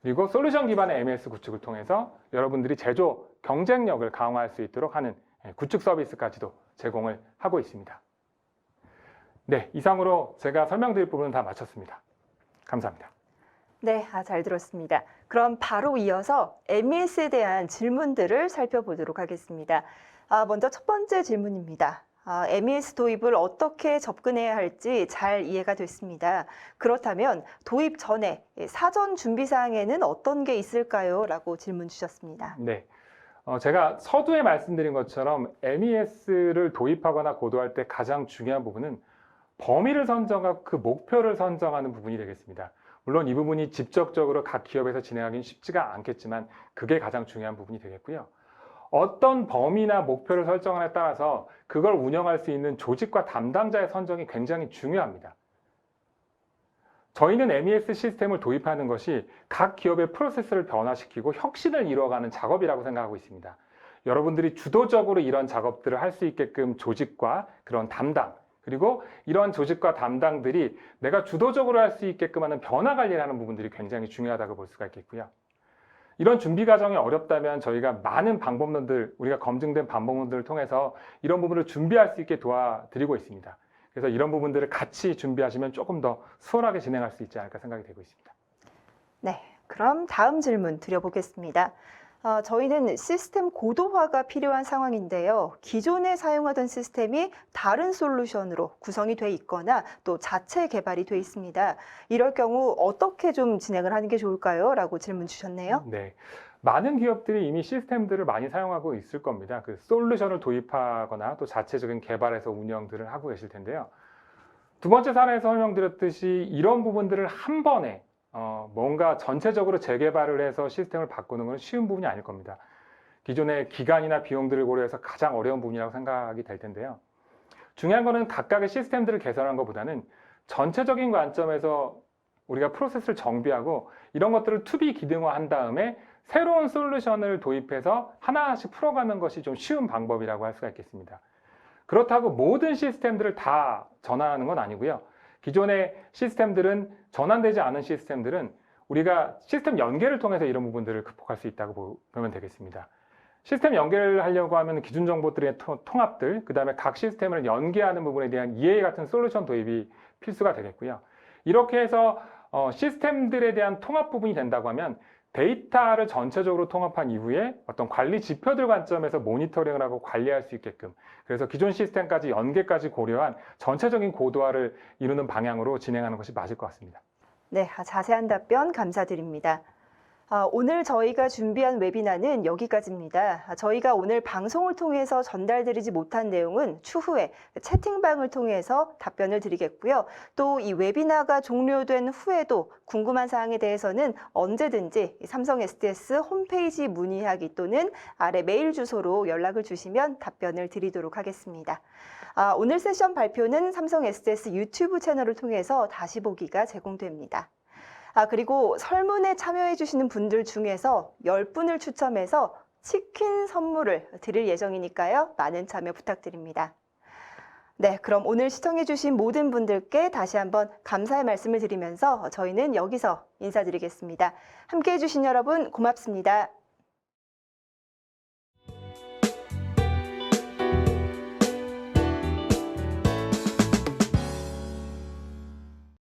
그리고 솔루션 기반의 MES 구축을 통해서 여러분들이 제조 경쟁력을 강화할 수 있도록 하는 구축 서비스까지도 제공을 하고 있습니다. 네, 이상으로 제가 설명드릴 부분은 다 마쳤습니다. 감사합니다. 네, 잘 들었습니다. 그럼 바로 이어서 MES에 대한 질문들을 살펴보도록 하겠습니다. 먼저 첫 번째 질문입니다. MES 도입을 어떻게 접근해야 할지 잘 이해가 됐습니다. 그렇다면 도입 전에 사전 준비 사항에는 어떤 게 있을까요? 라고 질문 주셨습니다. 네. 제가 서두에 말씀드린 것처럼 MES를 도입하거나 고도할 때 가장 중요한 부분은 범위를 선정하고 그 목표를 선정하는 부분이 되겠습니다. 물론 이 부분이 직접적으로 각 기업에서 진행하기는 쉽지가 않겠지만 그게 가장 중요한 부분이 되겠고요. 어떤 범위나 목표를 설정하느냐에 따라서 그걸 운영할 수 있는 조직과 담당자의 선정이 굉장히 중요합니다. 저희는 MES 시스템을 도입하는 것이 각 기업의 프로세스를 변화시키고 혁신을 이루어가는 작업이라고 생각하고 있습니다. 여러분들이 주도적으로 이런 작업들을 할 수 있게끔 조직과 그런 담당, 그리고 이런 조직과 담당들이 내가 주도적으로 할 수 있게끔 하는 변화 관리를 하는 부분들이 굉장히 중요하다고 볼 수가 있겠고요. 이런 준비 과정이 어렵다면 저희가 많은 방법론들, 우리가 검증된 방법론들을 통해서 이런 부분을 준비할 수 있게 도와드리고 있습니다. 그래서 이런 부분들을 같이 준비하시면 조금 더 수월하게 진행할 수 있지 않을까 생각이 되고 있습니다. 네, 그럼 다음 질문 드려보겠습니다. 저희는 시스템 고도화가 필요한 상황인데요. 기존에 사용하던 시스템이 다른 솔루션으로 구성이 돼 있거나 또 자체 개발이 돼 있습니다. 이럴 경우 어떻게 좀 진행을 하는 게 좋을까요? 라고 질문 주셨네요. 네. 많은 기업들이 이미 시스템들을 많이 사용하고 있을 겁니다. 그 솔루션을 도입하거나 또 자체적인 개발해서 운영들을 하고 계실 텐데요. 두 번째 사례에서 설명드렸듯이 이런 부분들을 한 번에 뭔가 전체적으로 재개발을 해서 시스템을 바꾸는 건 쉬운 부분이 아닐 겁니다. 기존의 기간이나 비용들을 고려해서 가장 어려운 부분이라고 생각이 될 텐데요. 중요한 거는 각각의 시스템들을 개선한 것보다는 전체적인 관점에서 우리가 프로세스를 정비하고 이런 것들을 투비 기능화한 다음에 새로운 솔루션을 도입해서 하나씩 풀어가는 것이 좀 쉬운 방법이라고 할 수가 있겠습니다. 그렇다고 모든 시스템들을 다 전환하는 건 아니고요. 기존의 시스템들은 전환되지 않은 시스템들은 우리가 시스템 연계를 통해서 이런 부분들을 극복할 수 있다고 보면 되겠습니다. 시스템 연계를 하려고 하면 기준 정보들의 통합들, 그 다음에 각 시스템을 연계하는 부분에 대한 EA 같은 솔루션 도입이 필수가 되겠고요. 이렇게 해서 시스템들에 대한 통합 부분이 된다고 하면 데이터를 전체적으로 통합한 이후에 어떤 관리 지표들 관점에서 모니터링을 하고 관리할 수 있게끔, 그래서 기존 시스템까지 연계까지 고려한 전체적인 고도화를 이루는 방향으로 진행하는 것이 맞을 것 같습니다. 네, 자세한 답변 감사드립니다. 오늘 저희가 준비한 웨비나는 여기까지입니다. 저희가 오늘 방송을 통해서 전달드리지 못한 내용은 추후에 채팅방을 통해서 답변을 드리겠고요. 또 이 웨비나가 종료된 후에도 궁금한 사항에 대해서는 언제든지 삼성 SDS 홈페이지 문의하기 또는 아래 메일 주소로 연락을 주시면 답변을 드리도록 하겠습니다. 오늘 세션 발표는 삼성 SDS 유튜브 채널을 통해서 다시 보기가 제공됩니다. 그리고 설문에 참여해 주시는 분들 중에서 10분을 추첨해서 치킨 선물을 드릴 예정이니까요. 많은 참여 부탁드립니다. 네, 그럼 오늘 시청해 주신 모든 분들께 다시 한번 감사의 말씀을 드리면서 저희는 여기서 인사드리겠습니다. 함께해 주신 여러분 고맙습니다.